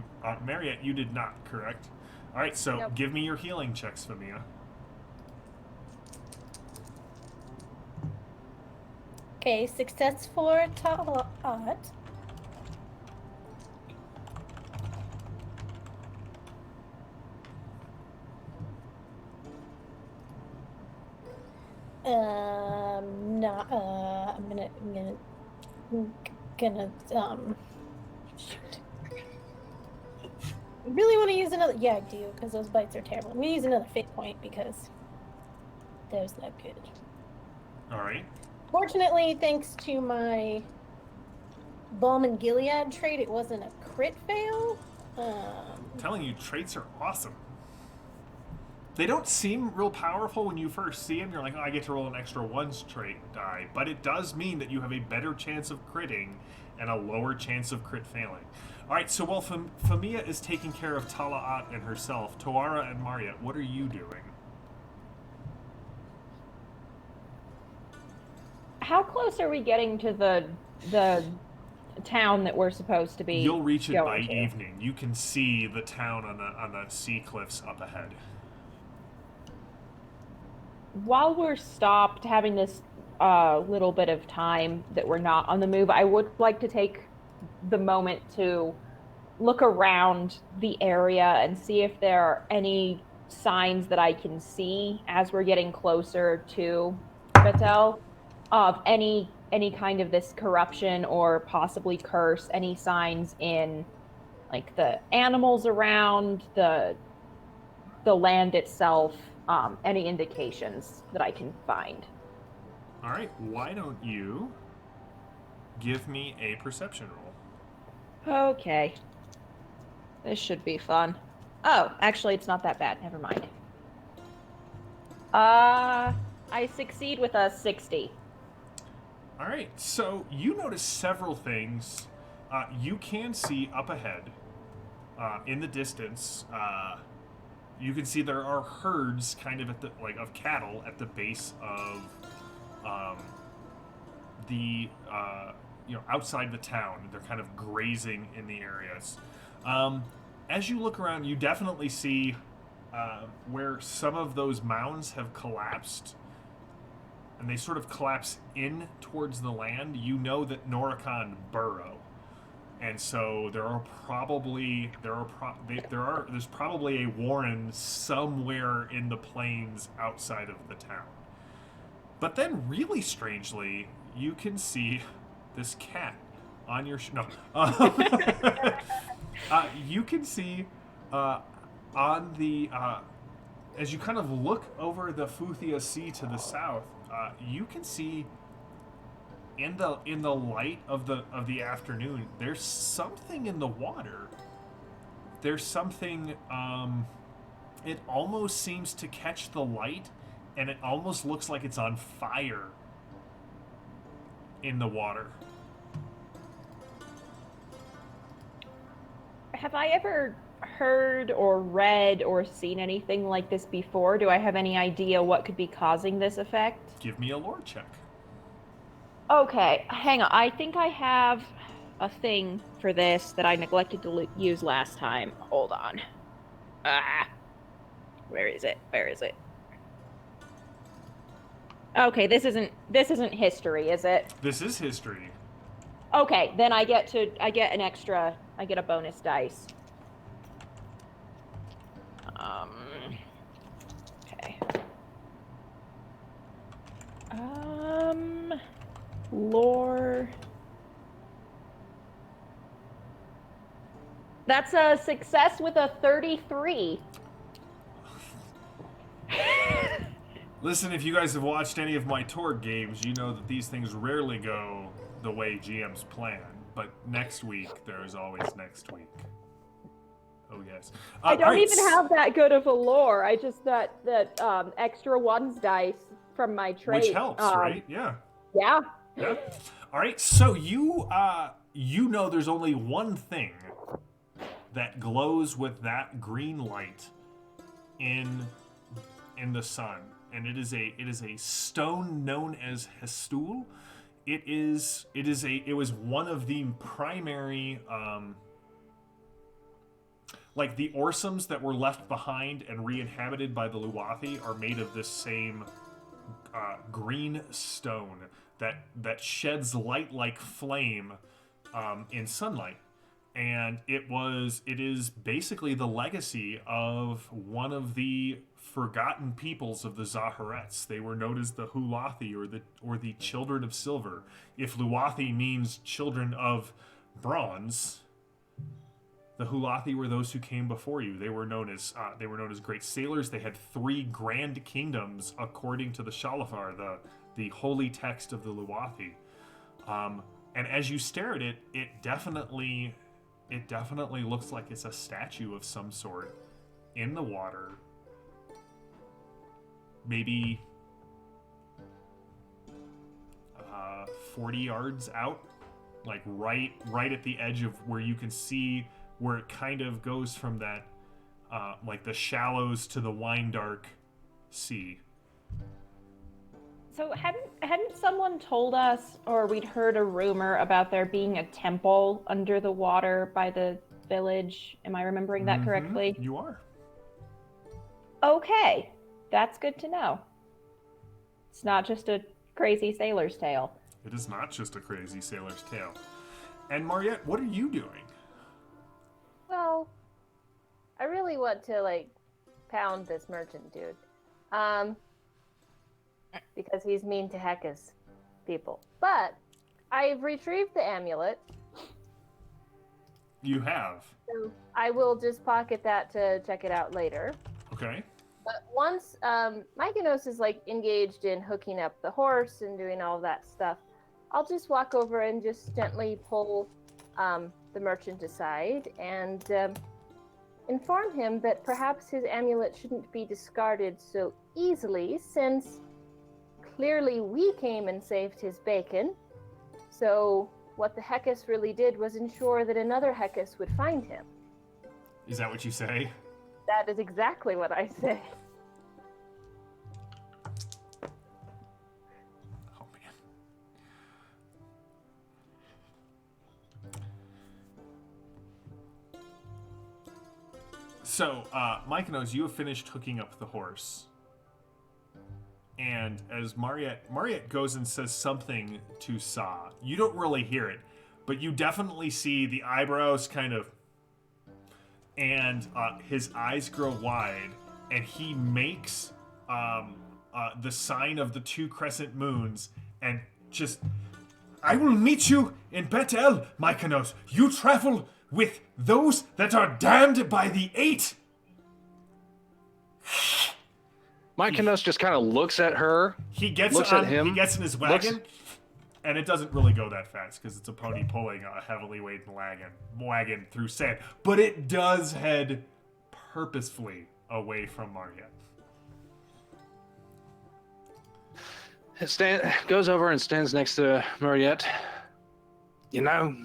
Speaker 1: Mariette. You did not, correct? All right. So
Speaker 5: Nope.
Speaker 1: give me your healing checks, Famia.
Speaker 6: Okay, success for Talat. Not. I'm gonna. Shoot. I really want to use another. Yeah, I do, because those bites are terrible. I'm gonna use another fate point because that was not good.
Speaker 1: All right.
Speaker 6: Fortunately, thanks to my Balm and Gilead trait, it wasn't a crit fail.
Speaker 1: I'm telling you, traits are awesome. They don't seem real powerful when you first see them. You're like, oh, I get to roll an extra 1's trait die. But it does mean that you have a better chance of critting and a lower chance of crit failing. All right, so while Famia is taking care of Tala'at and herself, Toara and Mariette, what are you doing?
Speaker 4: How close are we getting to the town that we're supposed to be?
Speaker 1: You'll reach it by
Speaker 4: going to?
Speaker 1: evening. You can see the town on the sea cliffs up ahead.
Speaker 4: While we're stopped having this little bit of time that we're not on the move, I would like to take the moment to look around the area and see if there are any signs that I can see as we're getting closer to Betel of any kind of this corruption or possibly curse, any signs in like the animals around, the land itself, any indications that I can find.
Speaker 1: All right, why don't you give me a perception roll?
Speaker 4: Okay. This should be fun. Oh, actually, it's not that bad. Never mind. I succeed with a 60.
Speaker 1: All right, so you notice several things. You can see up ahead, in the distance. You can see there are herds, kind of of cattle at the base of the outside the town. They're kind of grazing in the areas. As you look around, you definitely see where some of those mounds have collapsed, and they sort of collapse in towards the land. You know that Norakan burrow, and so there's probably a warren somewhere in the plains outside of the town. But then, really strangely, you can see this cat on your you can see on the as you kind of look over the Futhia Sea to the south, you can see in the light of the afternoon, there's something in the water. There's something. It almost seems to catch the light, and it almost looks like it's on fire. in the water.
Speaker 4: Have I ever heard or read or seen anything like this before? Do I have any idea what could be causing this effect?
Speaker 1: Give me a lore check.
Speaker 4: Okay, hang on. I think I have a thing for this that I neglected to use last time. Hold on. Where is it? Where is it? Okay, this isn't history, is it?
Speaker 1: This is history.
Speaker 4: Okay, then I get a bonus dice. Okay. Lore. That's a success with a 33.
Speaker 1: Listen, if you guys have watched any of my tour games, you know that these things rarely go the way GMs plan. But next week, there is always next week. Oh, yes.
Speaker 4: I don't even have that good of a lore. I just that extra ones dice from my trade.
Speaker 1: Which helps, right? Yeah.
Speaker 4: Yeah.
Speaker 1: Yeah. All right, so you know there's only one thing that glows with that green light in the sun, and it is a stone known as Hestul. It was one of the primary like the Orsums that were left behind and re-inhabited by the Luwathi are made of this same green stone that sheds light like flame in sunlight. And it is basically the legacy of one of the forgotten peoples of the Zaharets. They were known as the Hulathi, or the Children of Silver. If Luwathi means children of bronze, the Hulathi were those who came before you. They were known as great sailors. They had 3 grand kingdoms according to the Shalafar, the holy text of the Luwathi. And as you stare at it, it definitely looks like it's a statue of some sort in the water. Maybe 40 yards out, like right at the edge of where you can see where it kind of goes from that, like the shallows to the wine dark sea.
Speaker 4: So hadn't someone told us, or we'd heard a rumor about there being a temple under the water by the village? Am I remembering that correctly?
Speaker 1: You are.
Speaker 4: Okay, that's good to know. It's not just a crazy sailor's tale.
Speaker 1: It is not just a crazy sailor's tale. And Mariette, what are you doing?
Speaker 5: Well, I really want to pound this merchant dude. Because he's mean to Heka's people. But I've retrieved the amulet.
Speaker 1: You have.
Speaker 5: So I will just pocket that to check it out later.
Speaker 1: Okay.
Speaker 5: But once Mykonos is engaged in hooking up the horse and doing all that stuff, I'll just walk over and just gently pull the merchant aside and inform him that perhaps his amulet shouldn't be discarded so easily, since clearly we came and saved his bacon. So what the Hekkas really did was ensure that another Hekkas would find him.
Speaker 1: Is that what you say?
Speaker 5: That is exactly what I say.
Speaker 1: Oh, man. So, Mykonos, you have finished hooking up the horse. And as Mariette goes and says something to Sa, you don't really hear it, but you definitely see the eyebrows kind of, and his eyes grow wide, and he makes the sign of the 2 crescent moons, and just, I will meet you in Betel, Mykonos. You travel with those that are damned by the 8.
Speaker 3: Mykonos just kind of looks at her.
Speaker 1: He gets
Speaker 3: looks
Speaker 1: on,
Speaker 3: at him.
Speaker 1: He gets in his wagon, and it doesn't really go that fast because it's a pony pulling a heavily laden wagon through sand. But it does head purposefully away from Mariette.
Speaker 3: goes over and stands next to Mariette. You know,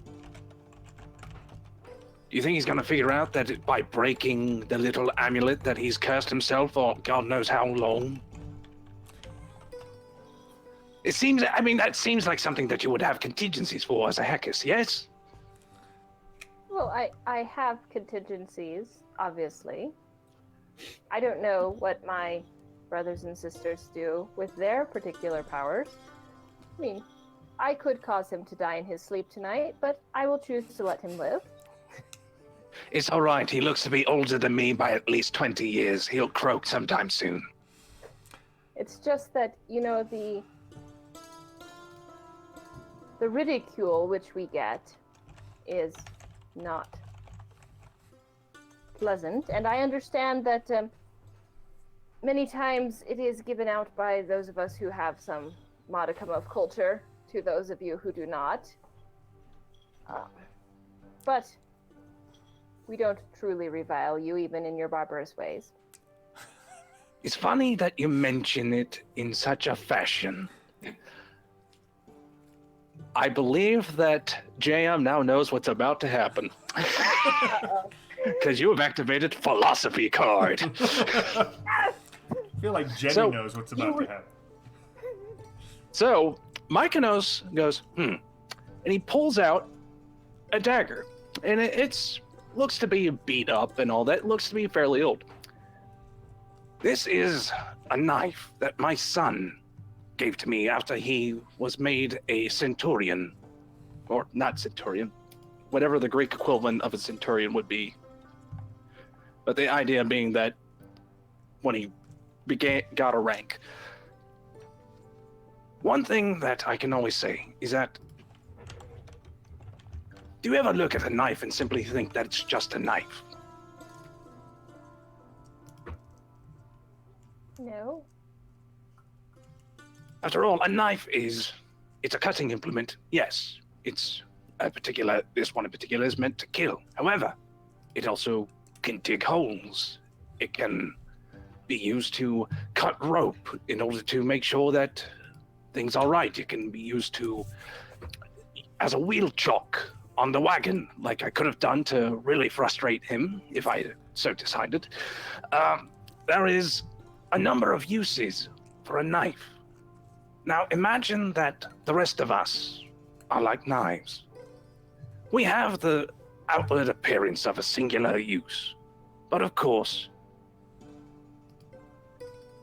Speaker 3: do you think he's gonna figure out that by breaking the little amulet that he's cursed himself for God knows how long? It seems, I mean, that seems like something that you would have contingencies for as a Heckus, yes?
Speaker 5: Well, I have contingencies, obviously. I don't know what my brothers and sisters do with their particular powers. I mean, I could cause him to die in his sleep tonight, but I will choose to let him live.
Speaker 3: It's all right. He looks to be older than me by at least 20 years. He'll croak sometime soon.
Speaker 5: It's just that, you know, the ridicule which we get is not pleasant, and I understand that many times it is given out by those of us who have some modicum of culture to those of you who do not. But we don't truly revile you, even in your barbarous ways.
Speaker 3: It's funny that you mention it in such a fashion. I believe that JM now knows what's about to happen. Because you have activated Philosophy card.
Speaker 1: I feel like Jenny knows what's about to happen.
Speaker 3: So, Mykonos goes, and he pulls out a dagger. And it's looks to be beat up and all that. It looks to be fairly old. This is a knife that my son gave to me after he was made a centurion. Or not centurion. Whatever the Greek equivalent of a centurion would be. But the idea being that when he got a rank. One thing that I can always say is that, do you ever look at a knife and simply think that it's just a knife?
Speaker 5: No.
Speaker 3: After all, a knife it's a cutting implement. Yes, this one in particular is meant to kill. However, it also can dig holes. It can be used to cut rope in order to make sure that things are right. It can be used as a wheel chock on the wagon, like I could have done to really frustrate him if I so decided. There is a number of uses for a knife. Now imagine that the rest of us are like knives. We have the outward appearance of a singular use, but of course,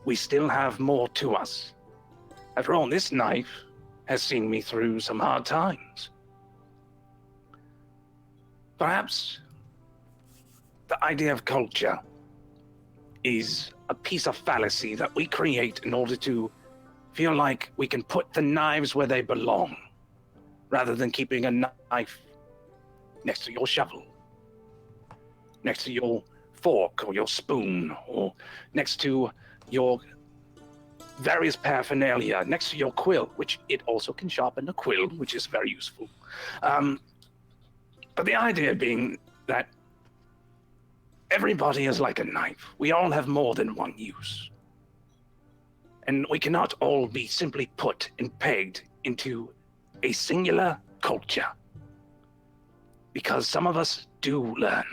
Speaker 3: we still have more to us. After all, this knife has seen me through some hard times. Perhaps the idea of culture is a piece of fallacy that we create in order to feel like we can put the knives where they belong, rather than keeping a knife next to your shovel, next to your fork or your spoon, or next to your various paraphernalia, next to your quill, which it also can sharpen a quill, which is very useful. But the idea being that everybody is like a knife. We all have more than one use. And we cannot all be simply put and pegged into a singular culture. Because some of us do learn.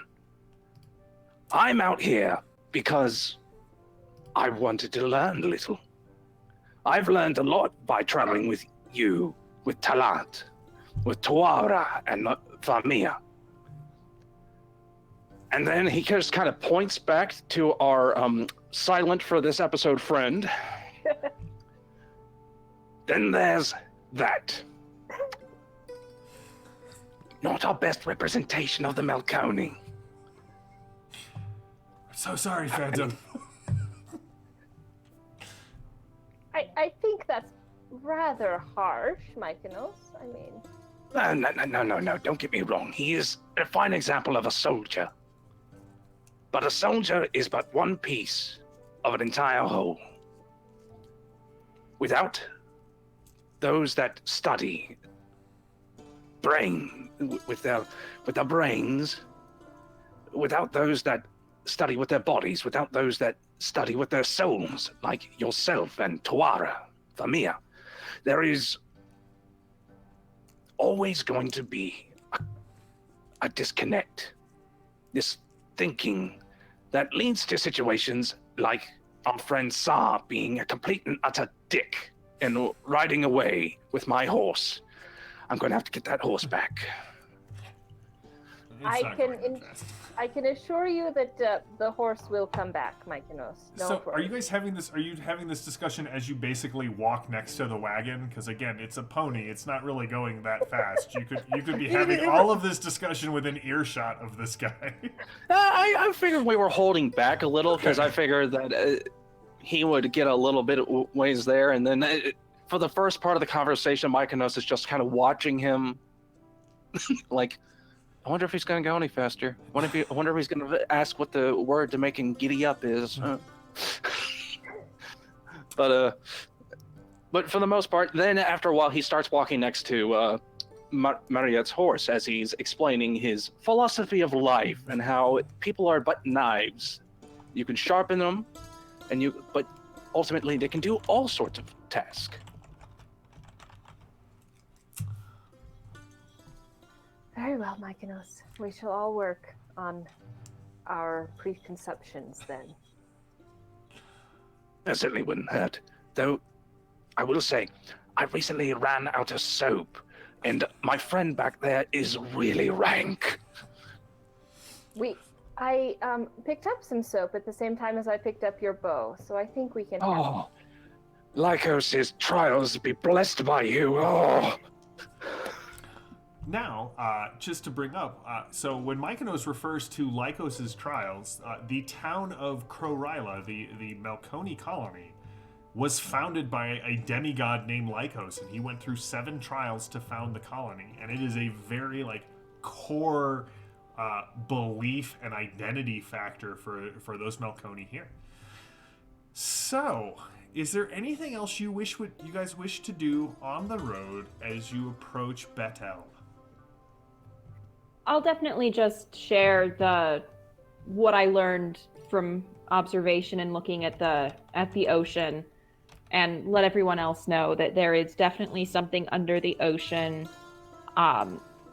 Speaker 3: I'm out here because I wanted to learn a little. I've learned a lot by traveling with you, with Talat, with Tuara, and Famia. And then he just kind of points back to our silent for this episode friend. Then there's that. Not our best representation of the Melkoni.
Speaker 1: So sorry, Phantom.
Speaker 5: I think that's rather harsh, Mykonos. I mean...
Speaker 3: No, don't get me wrong. He is a fine example of a soldier. But a soldier is but one piece of an entire whole. Without those that study with their brains, without those that study with their bodies, without those that study with their souls, like yourself and Tuara, Famia, there is always going to be a disconnect. This thinking that leads to situations like our friend Sa being a complete and utter dick and riding away with my horse. I'm going to have to get that horse back.
Speaker 1: It's
Speaker 5: I
Speaker 1: not
Speaker 5: can
Speaker 1: going that fast.
Speaker 5: I can assure you that the horse will come back, Mykonos.
Speaker 1: So, are you guys having this? Are you having this discussion as you basically walk next to the wagon? Because again, it's a pony. It's not really going that fast. You could be having all of this discussion within earshot of this guy.
Speaker 3: I figured we were holding back a little because I figured that he would get a little bit of ways there, and then for the first part of the conversation, Mykonos is just kind of watching him, like, I wonder if he's going to go any faster. I wonder if he's going to ask what the word to make him giddy up is. But for the most part, then after a while, he starts walking next to Mariette's horse as he's explaining his philosophy of life and how people are but knives. You can sharpen them, but ultimately they can do all sorts of tasks.
Speaker 5: Very well, Mykonos. We shall all work on our preconceptions then.
Speaker 3: That certainly wouldn't hurt. Though, I will say, I recently ran out of soap, and my friend back there is really rank.
Speaker 5: I picked up some soap at the same time as I picked up your bow, so I think we can.
Speaker 3: Oh, Lycos' trials be blessed by you. Oh.
Speaker 1: Now, just to bring up, so when Mykonos refers to Lycos' trials, the town of Crorila, the Melkoni colony, was founded by a demigod named Lycos, and he went through 7 trials to found the colony, and it is a very core belief and identity factor for those Melkoni here. So, is there anything else you guys wish to do on the road as you approach Betel?
Speaker 4: I'll definitely just share what I learned from observation and looking at the ocean, and let everyone else know that there is definitely something under the ocean,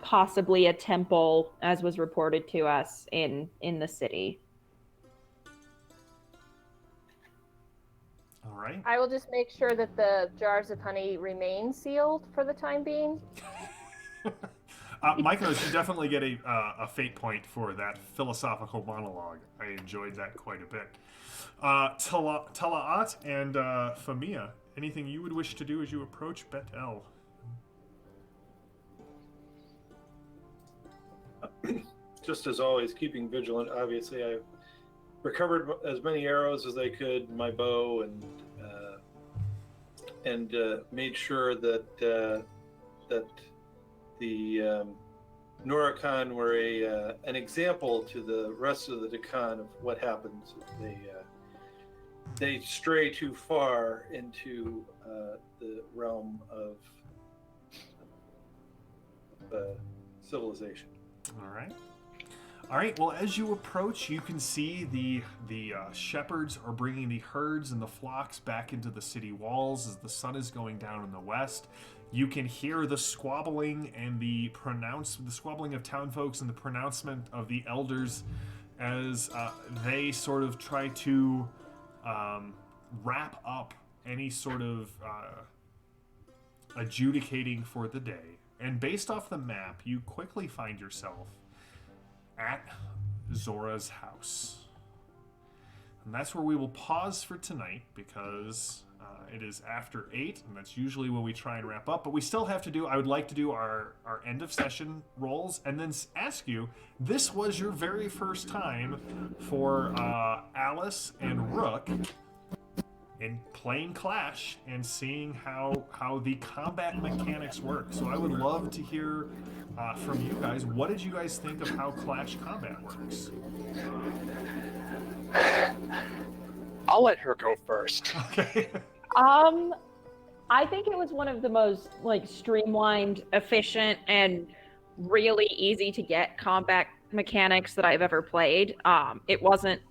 Speaker 4: possibly a temple, as was reported to us in the city.
Speaker 1: All right.
Speaker 5: I will just make sure that the jars of honey remain sealed for the time being.
Speaker 1: Mykonos, you definitely get a fate point for that philosophical monologue. I enjoyed that quite a bit. Talaat and Famia, anything you would wish to do as you approach Betel?
Speaker 2: Just as always, keeping vigilant. Obviously, I recovered as many arrows as I could, my bow, and made sure that the Norakan were an example to the rest of the Takan of what happens if they stray too far into the realm of civilization.
Speaker 1: All right. Well, as you approach, you can see the shepherds are bringing the herds and the flocks back into the city walls as the sun is going down in the west. You can hear the squabbling and the squabbling of town folks and the pronouncement of the elders as they sort of try to wrap up any sort of adjudicating for the day. And based off the map, you quickly find yourself at Zora's house. And that's where we will pause for tonight because it is after 8, and that's usually when we try and wrap up. But we still have to I would like to do our end of session rolls and then ask you, this was your very first time for Alice and Rook in playing Clash and seeing how the combat mechanics work. So I would love to hear from you guys. What did you guys think of how Clash combat works?
Speaker 3: I'll let her go first.
Speaker 1: Okay.
Speaker 4: I think it was one of the most streamlined, efficient, and really easy to get combat mechanics that I've ever played. It wasn't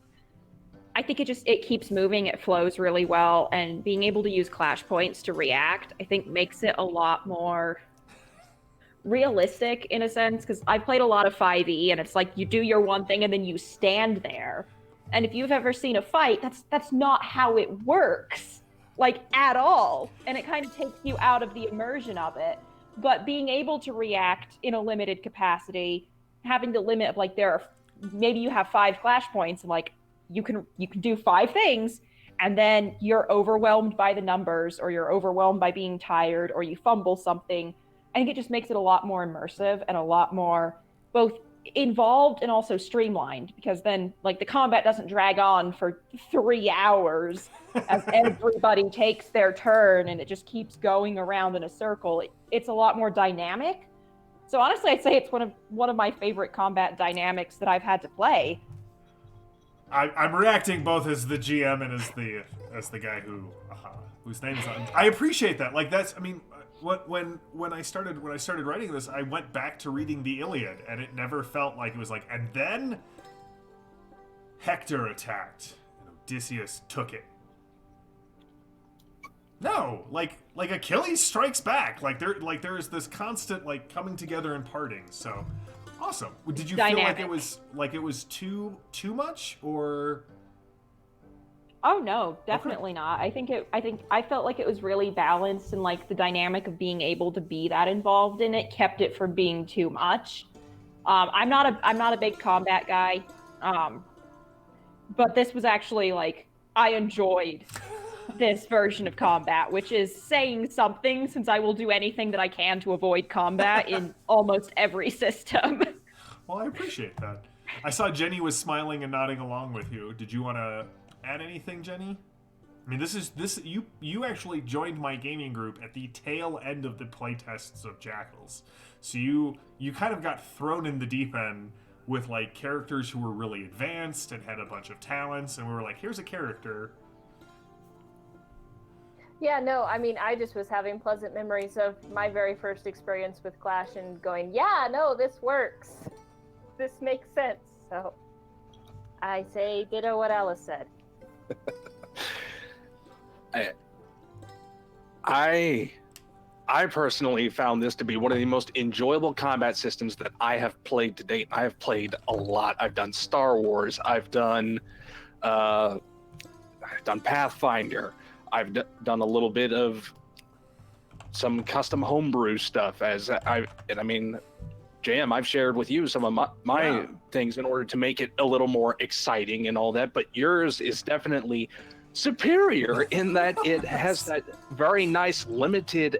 Speaker 4: I think it keeps moving, it flows really well, and being able to use clash points to react, I think makes it a lot more realistic in a sense, because I've played a lot of 5e and it's like you do your one thing and then you stand there. And if you've ever seen a fight, that's not how it works, like at all. And it kind of takes you out of the immersion of it. But being able to react in a limited capacity, having the limit of like maybe you have 5 clash points and like you can do 5 things, and then you're overwhelmed by the numbers, or you're overwhelmed by being tired, or you fumble something. I think it just makes it a lot more immersive and a lot more both involved and also streamlined, because then like the combat doesn't drag on for 3 hours as everybody takes their turn and it just keeps going around in a circle. It's a lot more dynamic. So honestly, I'd say it's one of my favorite combat dynamics that I've had to play.
Speaker 1: I'm reacting both as the GM and as the guy whose name is on. I appreciate that. Like that's, I mean, when I started writing this, I went back to reading the Iliad, and it never felt like it was like, and then Hector attacked, and Odysseus took it. No, like Achilles strikes back. Like there is this constant like coming together and parting. So awesome. Did you
Speaker 4: Dynamic.
Speaker 1: feel like it was too much, or?
Speaker 4: Oh no, definitely not. I felt like it was really balanced, and like the dynamic of being able to be that involved in it kept it from being too much. I'm not a big combat guy, but this was actually like I enjoyed this version of combat, which is saying something, since I will do anything that I can to avoid combat in almost every system.
Speaker 1: Well, I appreciate that. I saw Jenny was smiling and nodding along with you. Did you want to add anything, Jenny? I mean, you actually joined my gaming group at the tail end of the playtests of Jackals. So you kind of got thrown in the deep end with like characters who were really advanced and had a bunch of talents, and we were like, here's a character.
Speaker 5: Yeah, no, I mean, I just was having pleasant memories of my very first experience with Clash and going, yeah, no, this works. This makes sense. So I say ditto what Alice said.
Speaker 3: I personally found this to be one of the most enjoyable combat systems that I have played to date. I have played a lot. I've done Star Wars. I've done Pathfinder. I've done a little bit of some custom homebrew stuff. JM, I've shared with you some of my things in order to make it a little more exciting and all that. But yours is definitely superior in that it has that very nice limited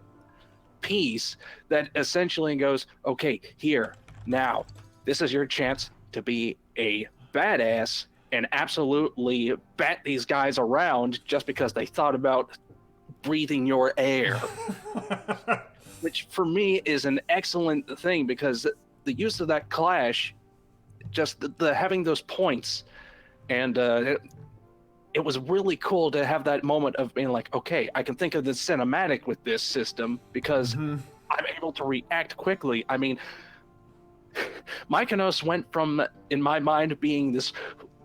Speaker 3: piece that essentially goes, okay, here, now, this is your chance to be a badass and absolutely bat these guys around just because they thought about breathing your air. Which for me is an excellent thing, because the use of that clash, just the having those points, and it was really cool to have that moment of being like, okay, I can think of the cinematic with this system because I'm able to react quickly. I mean, Mykonos went from, in my mind, being this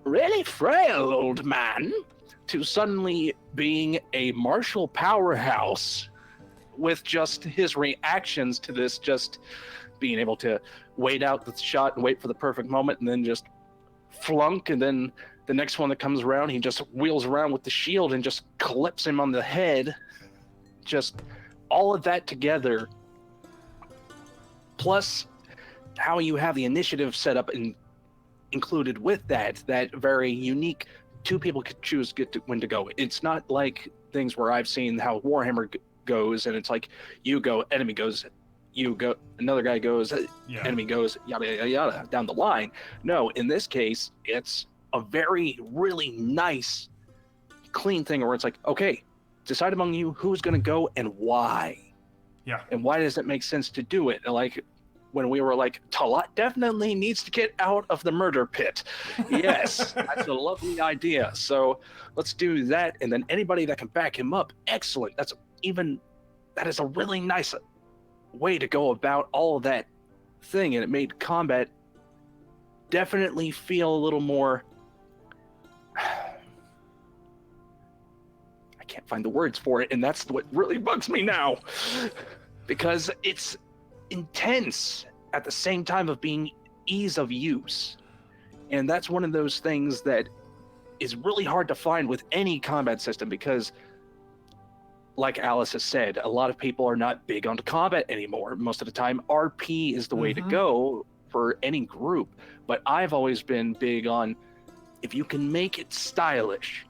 Speaker 3: really frail old man to suddenly being a martial powerhouse with just his reactions to this, just being able to wait out the shot and wait for the perfect moment and then just flunk, and then the next one that comes around, he just wheels around with the shield and just clips him on the head. Just all of that together, plus how you have the initiative set up and included with that very unique, 2 people could choose when to go. It's not like things where I've seen how Warhammer goes and it's like you go, enemy goes, you go, another guy goes, enemy goes, yada yada yada down the line. No, in this case it's a very really nice clean thing where it's like, okay, decide among you who's going to go and why.
Speaker 1: Yeah.
Speaker 3: And why does it make sense to do it? And like when we were like, Talat definitely needs to get out of the murder pit. Yes, that's a lovely idea. So let's do that. And then anybody that can back him up, excellent. That is a really nice way to go about all of that thing. And it made combat definitely feel a little more can't find the words for it, and that's what really bugs me now. Because it's intense at the same time of being ease of use. And that's one of those things that is really hard to find with any combat system, because like Alice has said, a lot of people are not big on combat anymore. Most of the time, RP is the way to go for any group. But I've always been big on, if you can make it stylish,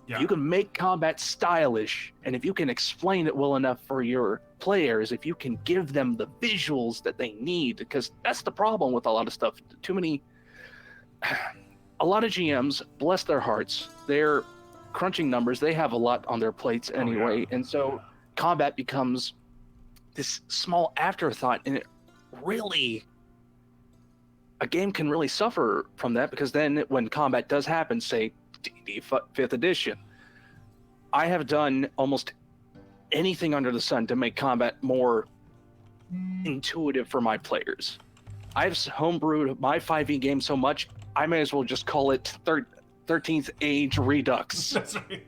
Speaker 3: if you can make combat stylish, and if you can explain it well enough for your players, if you can give them the visuals that they need, because that's the problem with a lot of stuff. A lot of GMs, bless their hearts, they're crunching numbers. They have a lot on their plates anyway, and so combat becomes this small afterthought, and it really, a game can really suffer from that, because then when combat does happen, say D&D 5th edition, I have done almost anything under the sun to make combat more intuitive for my players. I've homebrewed my 5e game so much, I may as well just call it 13th Age Redux.
Speaker 1: That's right.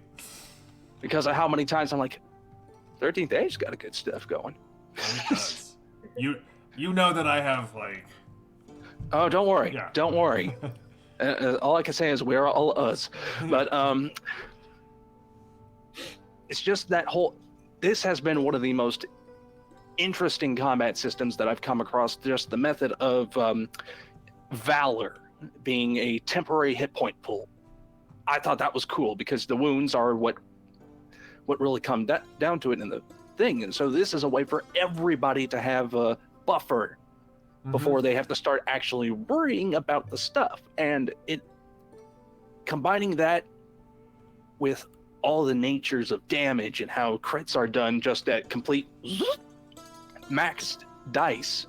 Speaker 3: Because of how many times I'm like, 13th Age got a good stuff going.
Speaker 1: It does. You know that I have, like...
Speaker 3: Oh, don't worry.
Speaker 1: Yeah.
Speaker 3: Don't worry. All I can say is we're all us. But it's just that whole... This has been one of the most interesting combat systems that I've come across. Just the method of Valor being a temporary hit point pool. I thought that was cool, because the wounds are what really come down to it in the thing. And so this is a way for everybody to have a buffer before they have to start actually worrying about the stuff. And it combining that with all the natures of damage and how crits are done just at complete maxed dice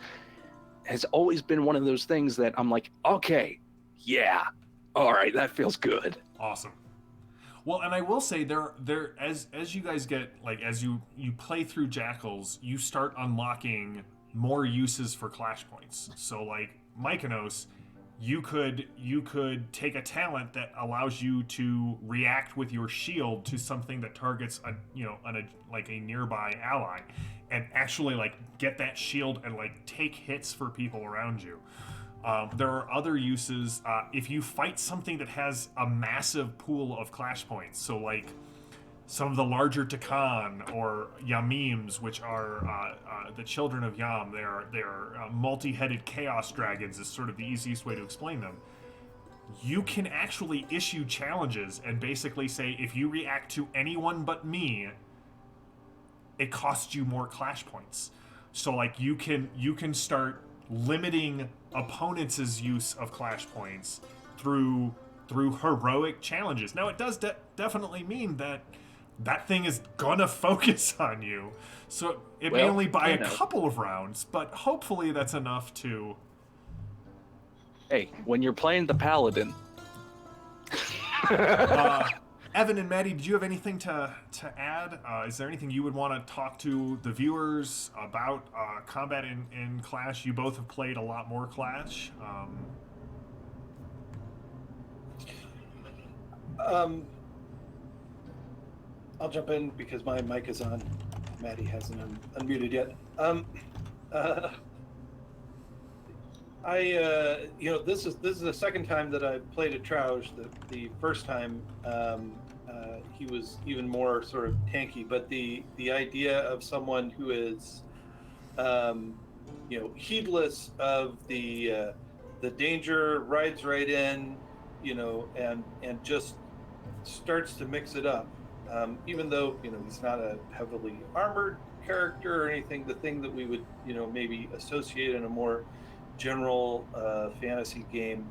Speaker 3: has always been one of those things that I'm like, okay, yeah, all right, that feels good.
Speaker 1: Awesome. Well, and I will say there as you guys get, like, as you play through Jackals, you start unlocking more uses for clash points. So like Mykonos, you could take a talent that allows you to react with your shield to something that targets a nearby ally, and actually like get that shield and like take hits for people around you. There are other uses if you fight something that has a massive pool of clash points. So like some of the larger Takan or Yamims, which are the children of Yam, they are multi-headed chaos dragons is sort of the easiest way to explain them. You can actually issue challenges and basically say, if you react to anyone but me, it costs you more clash points. So like you can start limiting opponents' use of clash points through heroic challenges. Now it does definitely mean that thing is gonna focus on you, so it may only buy a couple of rounds, but hopefully that's enough to...
Speaker 3: Hey, when you're playing the paladin...
Speaker 1: Evan and Maddie, did you have anything to add? Is there anything you would want to talk to the viewers about combat in Clash? You both have played a lot more Clash.
Speaker 2: I'll jump in because my mic is on. Maddie hasn't unmuted yet. This is the second time that I played a Trouge. The first time he was even more sort of tanky, but the idea of someone who is heedless of the danger, rides right in, and just starts to mix it up. Even though he's not a heavily armored character or anything, the thing that we would maybe associate in a more general fantasy game,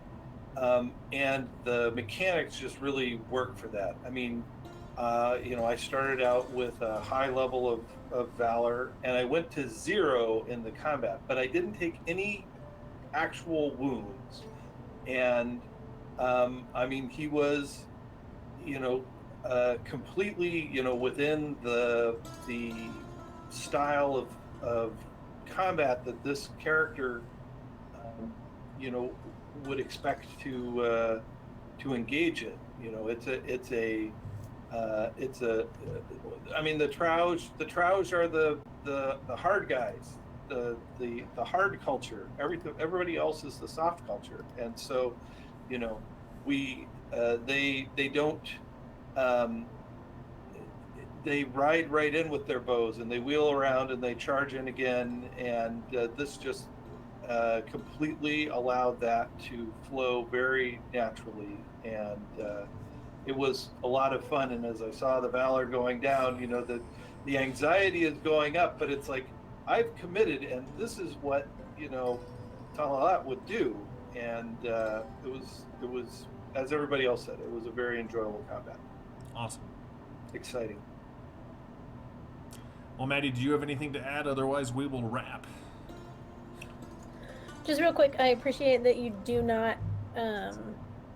Speaker 2: and the mechanics just really work for that. I mean, I started out with a high level of Valor, and I went to 0 in the combat, but I didn't take any actual wounds. And he was completely within the style of combat that this character would expect to engage in. It's a it's a. I mean, the Trouge are the hard guys, the hard culture. Everybody else is the soft culture, and so, you know, we they don't. They ride right in with their bows and they wheel around and they charge in again, and this just completely allowed that to flow very naturally, and it was a lot of fun. And as I saw the Valor going down, you know, the anxiety is going up, but it's like, I've committed, and this is what, you know, Talalat would do, and it was, as everybody else said, it was a very enjoyable combat.
Speaker 1: Awesome.
Speaker 2: Exciting.
Speaker 1: Well, Maddie, do you have anything to add? Otherwise, we will wrap.
Speaker 6: Just real quick, I appreciate that you do not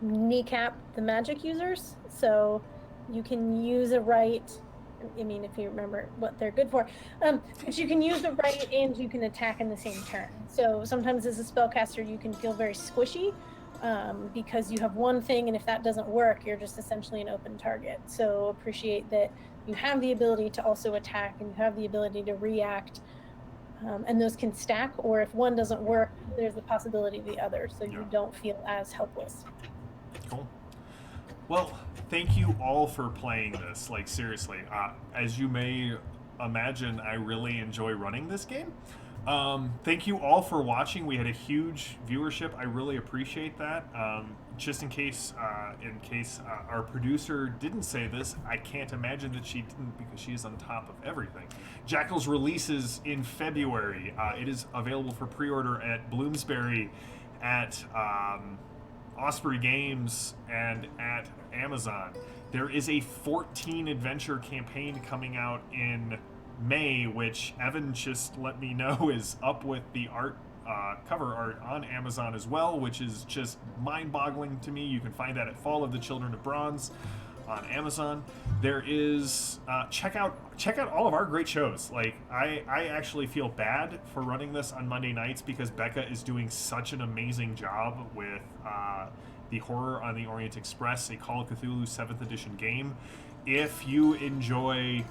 Speaker 6: kneecap the magic users, so you can use a right. I mean, if you remember what they're good for, but you can use the right and you can attack in the same turn. So sometimes as a spellcaster, you can feel very squishy because you have one thing, and if that doesn't work, you're just essentially an open target. So appreciate that you have the ability to also attack, and you have the ability to react, and those can stack, or if one doesn't work, there's the possibility of the other, so you don't feel as helpless.
Speaker 1: Cool. Well, thank you all for playing this. Like, seriously, as you may imagine, I really enjoy running this game. Thank you all for watching. We had a huge viewership. I really appreciate that. Just in case our producer didn't say this, I can't imagine that she didn't, because she is on top of everything. Jackals releases in February. It is available for pre-order at Bloomsbury, at Osprey Games, and at Amazon. There is a 14 adventure campaign coming out in May, which Evan just let me know is up with the cover art on Amazon as well, which is just mind-boggling to me. You can find that at Fall of the Children of Bronze on Amazon. There is check out all of our great shows. Like, I actually feel bad for running this on Monday nights because Becca is doing such an amazing job with the Horror on the Orient Express, a Call of Cthulhu 7th edition game. If you enjoy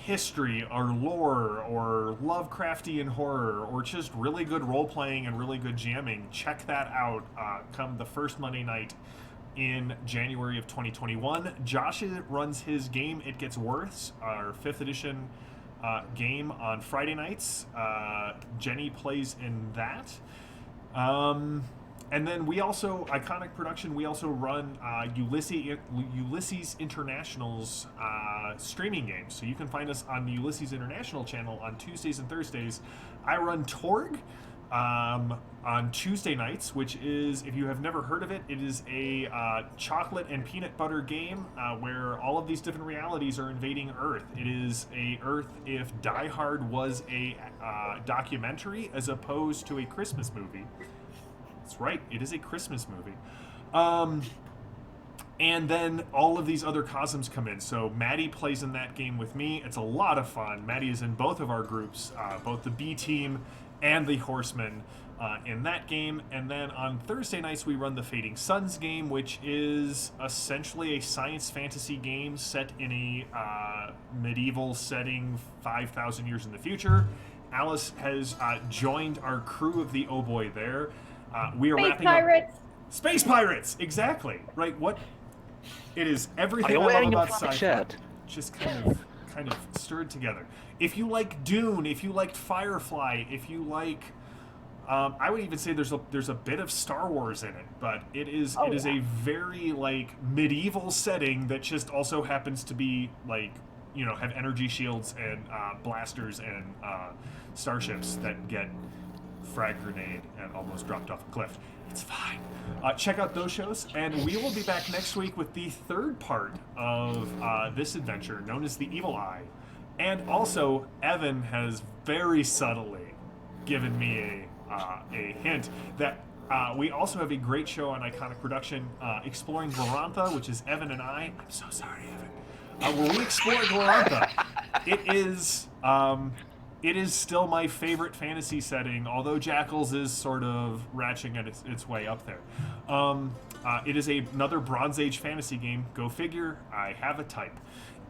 Speaker 1: history or lore or Lovecraftian horror or just really good role-playing and really good jamming, check that out come the first Monday night in January of 2021. Josh runs his game It Gets Worse, our 5th edition game, on Friday nights. Jenny plays in that. And then we also, Iconic Production, we also run Ulysses International's streaming games. So you can find us on the Ulysses International channel on Tuesdays and Thursdays. I run Torg on Tuesday nights, which is, if you have never heard of it, it is a chocolate and peanut butter game where all of these different realities are invading Earth. It is a Earth if Die Hard was a documentary as opposed to a Christmas movie. That's right, it is a Christmas movie. And then all of these other cosms come in. So Maddie plays in that game with me. It's a lot of fun. Maddie is in both of our groups, both the B team and the Horsemen in that game. And then on Thursday nights, we run the Fading Suns game, which is essentially a science fantasy game set in a medieval setting 5,000 years in the future. Alice has joined our crew of the Oh Boy there. We are wrapping up. Space Pirates! Exactly. Right, what? It is everything I love about sci-fi. Just kind of stirred together. If you like Dune, if you liked Firefly, if you like... I would even say there's a bit of Star Wars in it, but it is a very, like, medieval setting that just also happens to be, like, you know, have energy shields and blasters and starships that get frag grenade and almost dropped off a cliff. It's fine. Check out those shows, and we will be back next week with the third part of this adventure, known as the Evil Eye. And also, Evan has very subtly given me a hint that we also have a great show on Iconic Production, Exploring Glorantha, which is Evan and I. I'm so sorry, Evan. Where we explore Glorantha. It is still my favorite fantasy setting, although Jackals is sort of ratcheting its way up there. It is another Bronze Age fantasy game. Go figure. I have a type.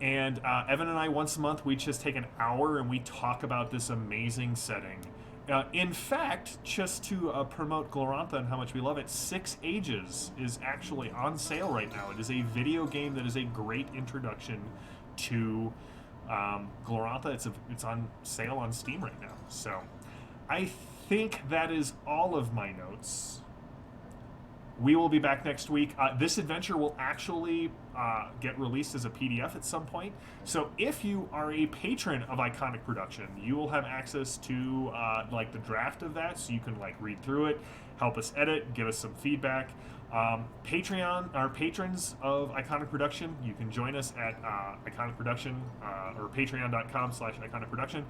Speaker 1: And Evan and I, once a month, we just take an hour and we talk about this amazing setting. In fact, just to promote Glorantha and how much we love it, 6 Ages is actually on sale right now. It is a video game that is a great introduction to Glorantha. It's on sale on Steam right now. So I think that is all of my notes. We will be back next week. This adventure will actually get released as a PDF at some point. So if you are a patron of Iconic Production, you will have access to like the draft of that, so you can like read through it, help us edit, give us some feedback. Patreon, our patrons of Iconic Production, you can join us at Iconic Production or patreon.com/Iconic Production.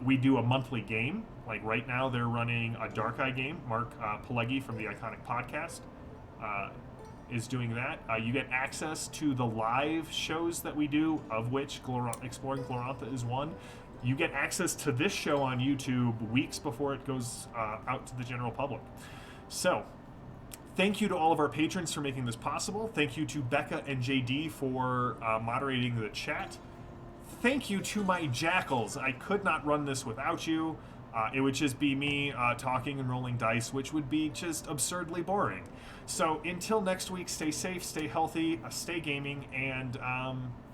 Speaker 1: We do a monthly game. Like right now, they're running a Dark Eye game. Mark Pileggi from the Iconic Podcast is doing that. You get access to the live shows that we do, of which Exploring Glorantha is one. You get access to this show on YouTube weeks before it goes out to the general public. So, thank you to all of our patrons for making this possible. Thank you to Becca and JD for moderating the chat. Thank you to my Jackals. I could not run this without you. It would just be me talking and rolling dice, which would be just absurdly boring. So until next week, stay safe, stay healthy, stay gaming, and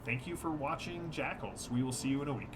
Speaker 1: thank you for watching Jackals. We will see you in a week.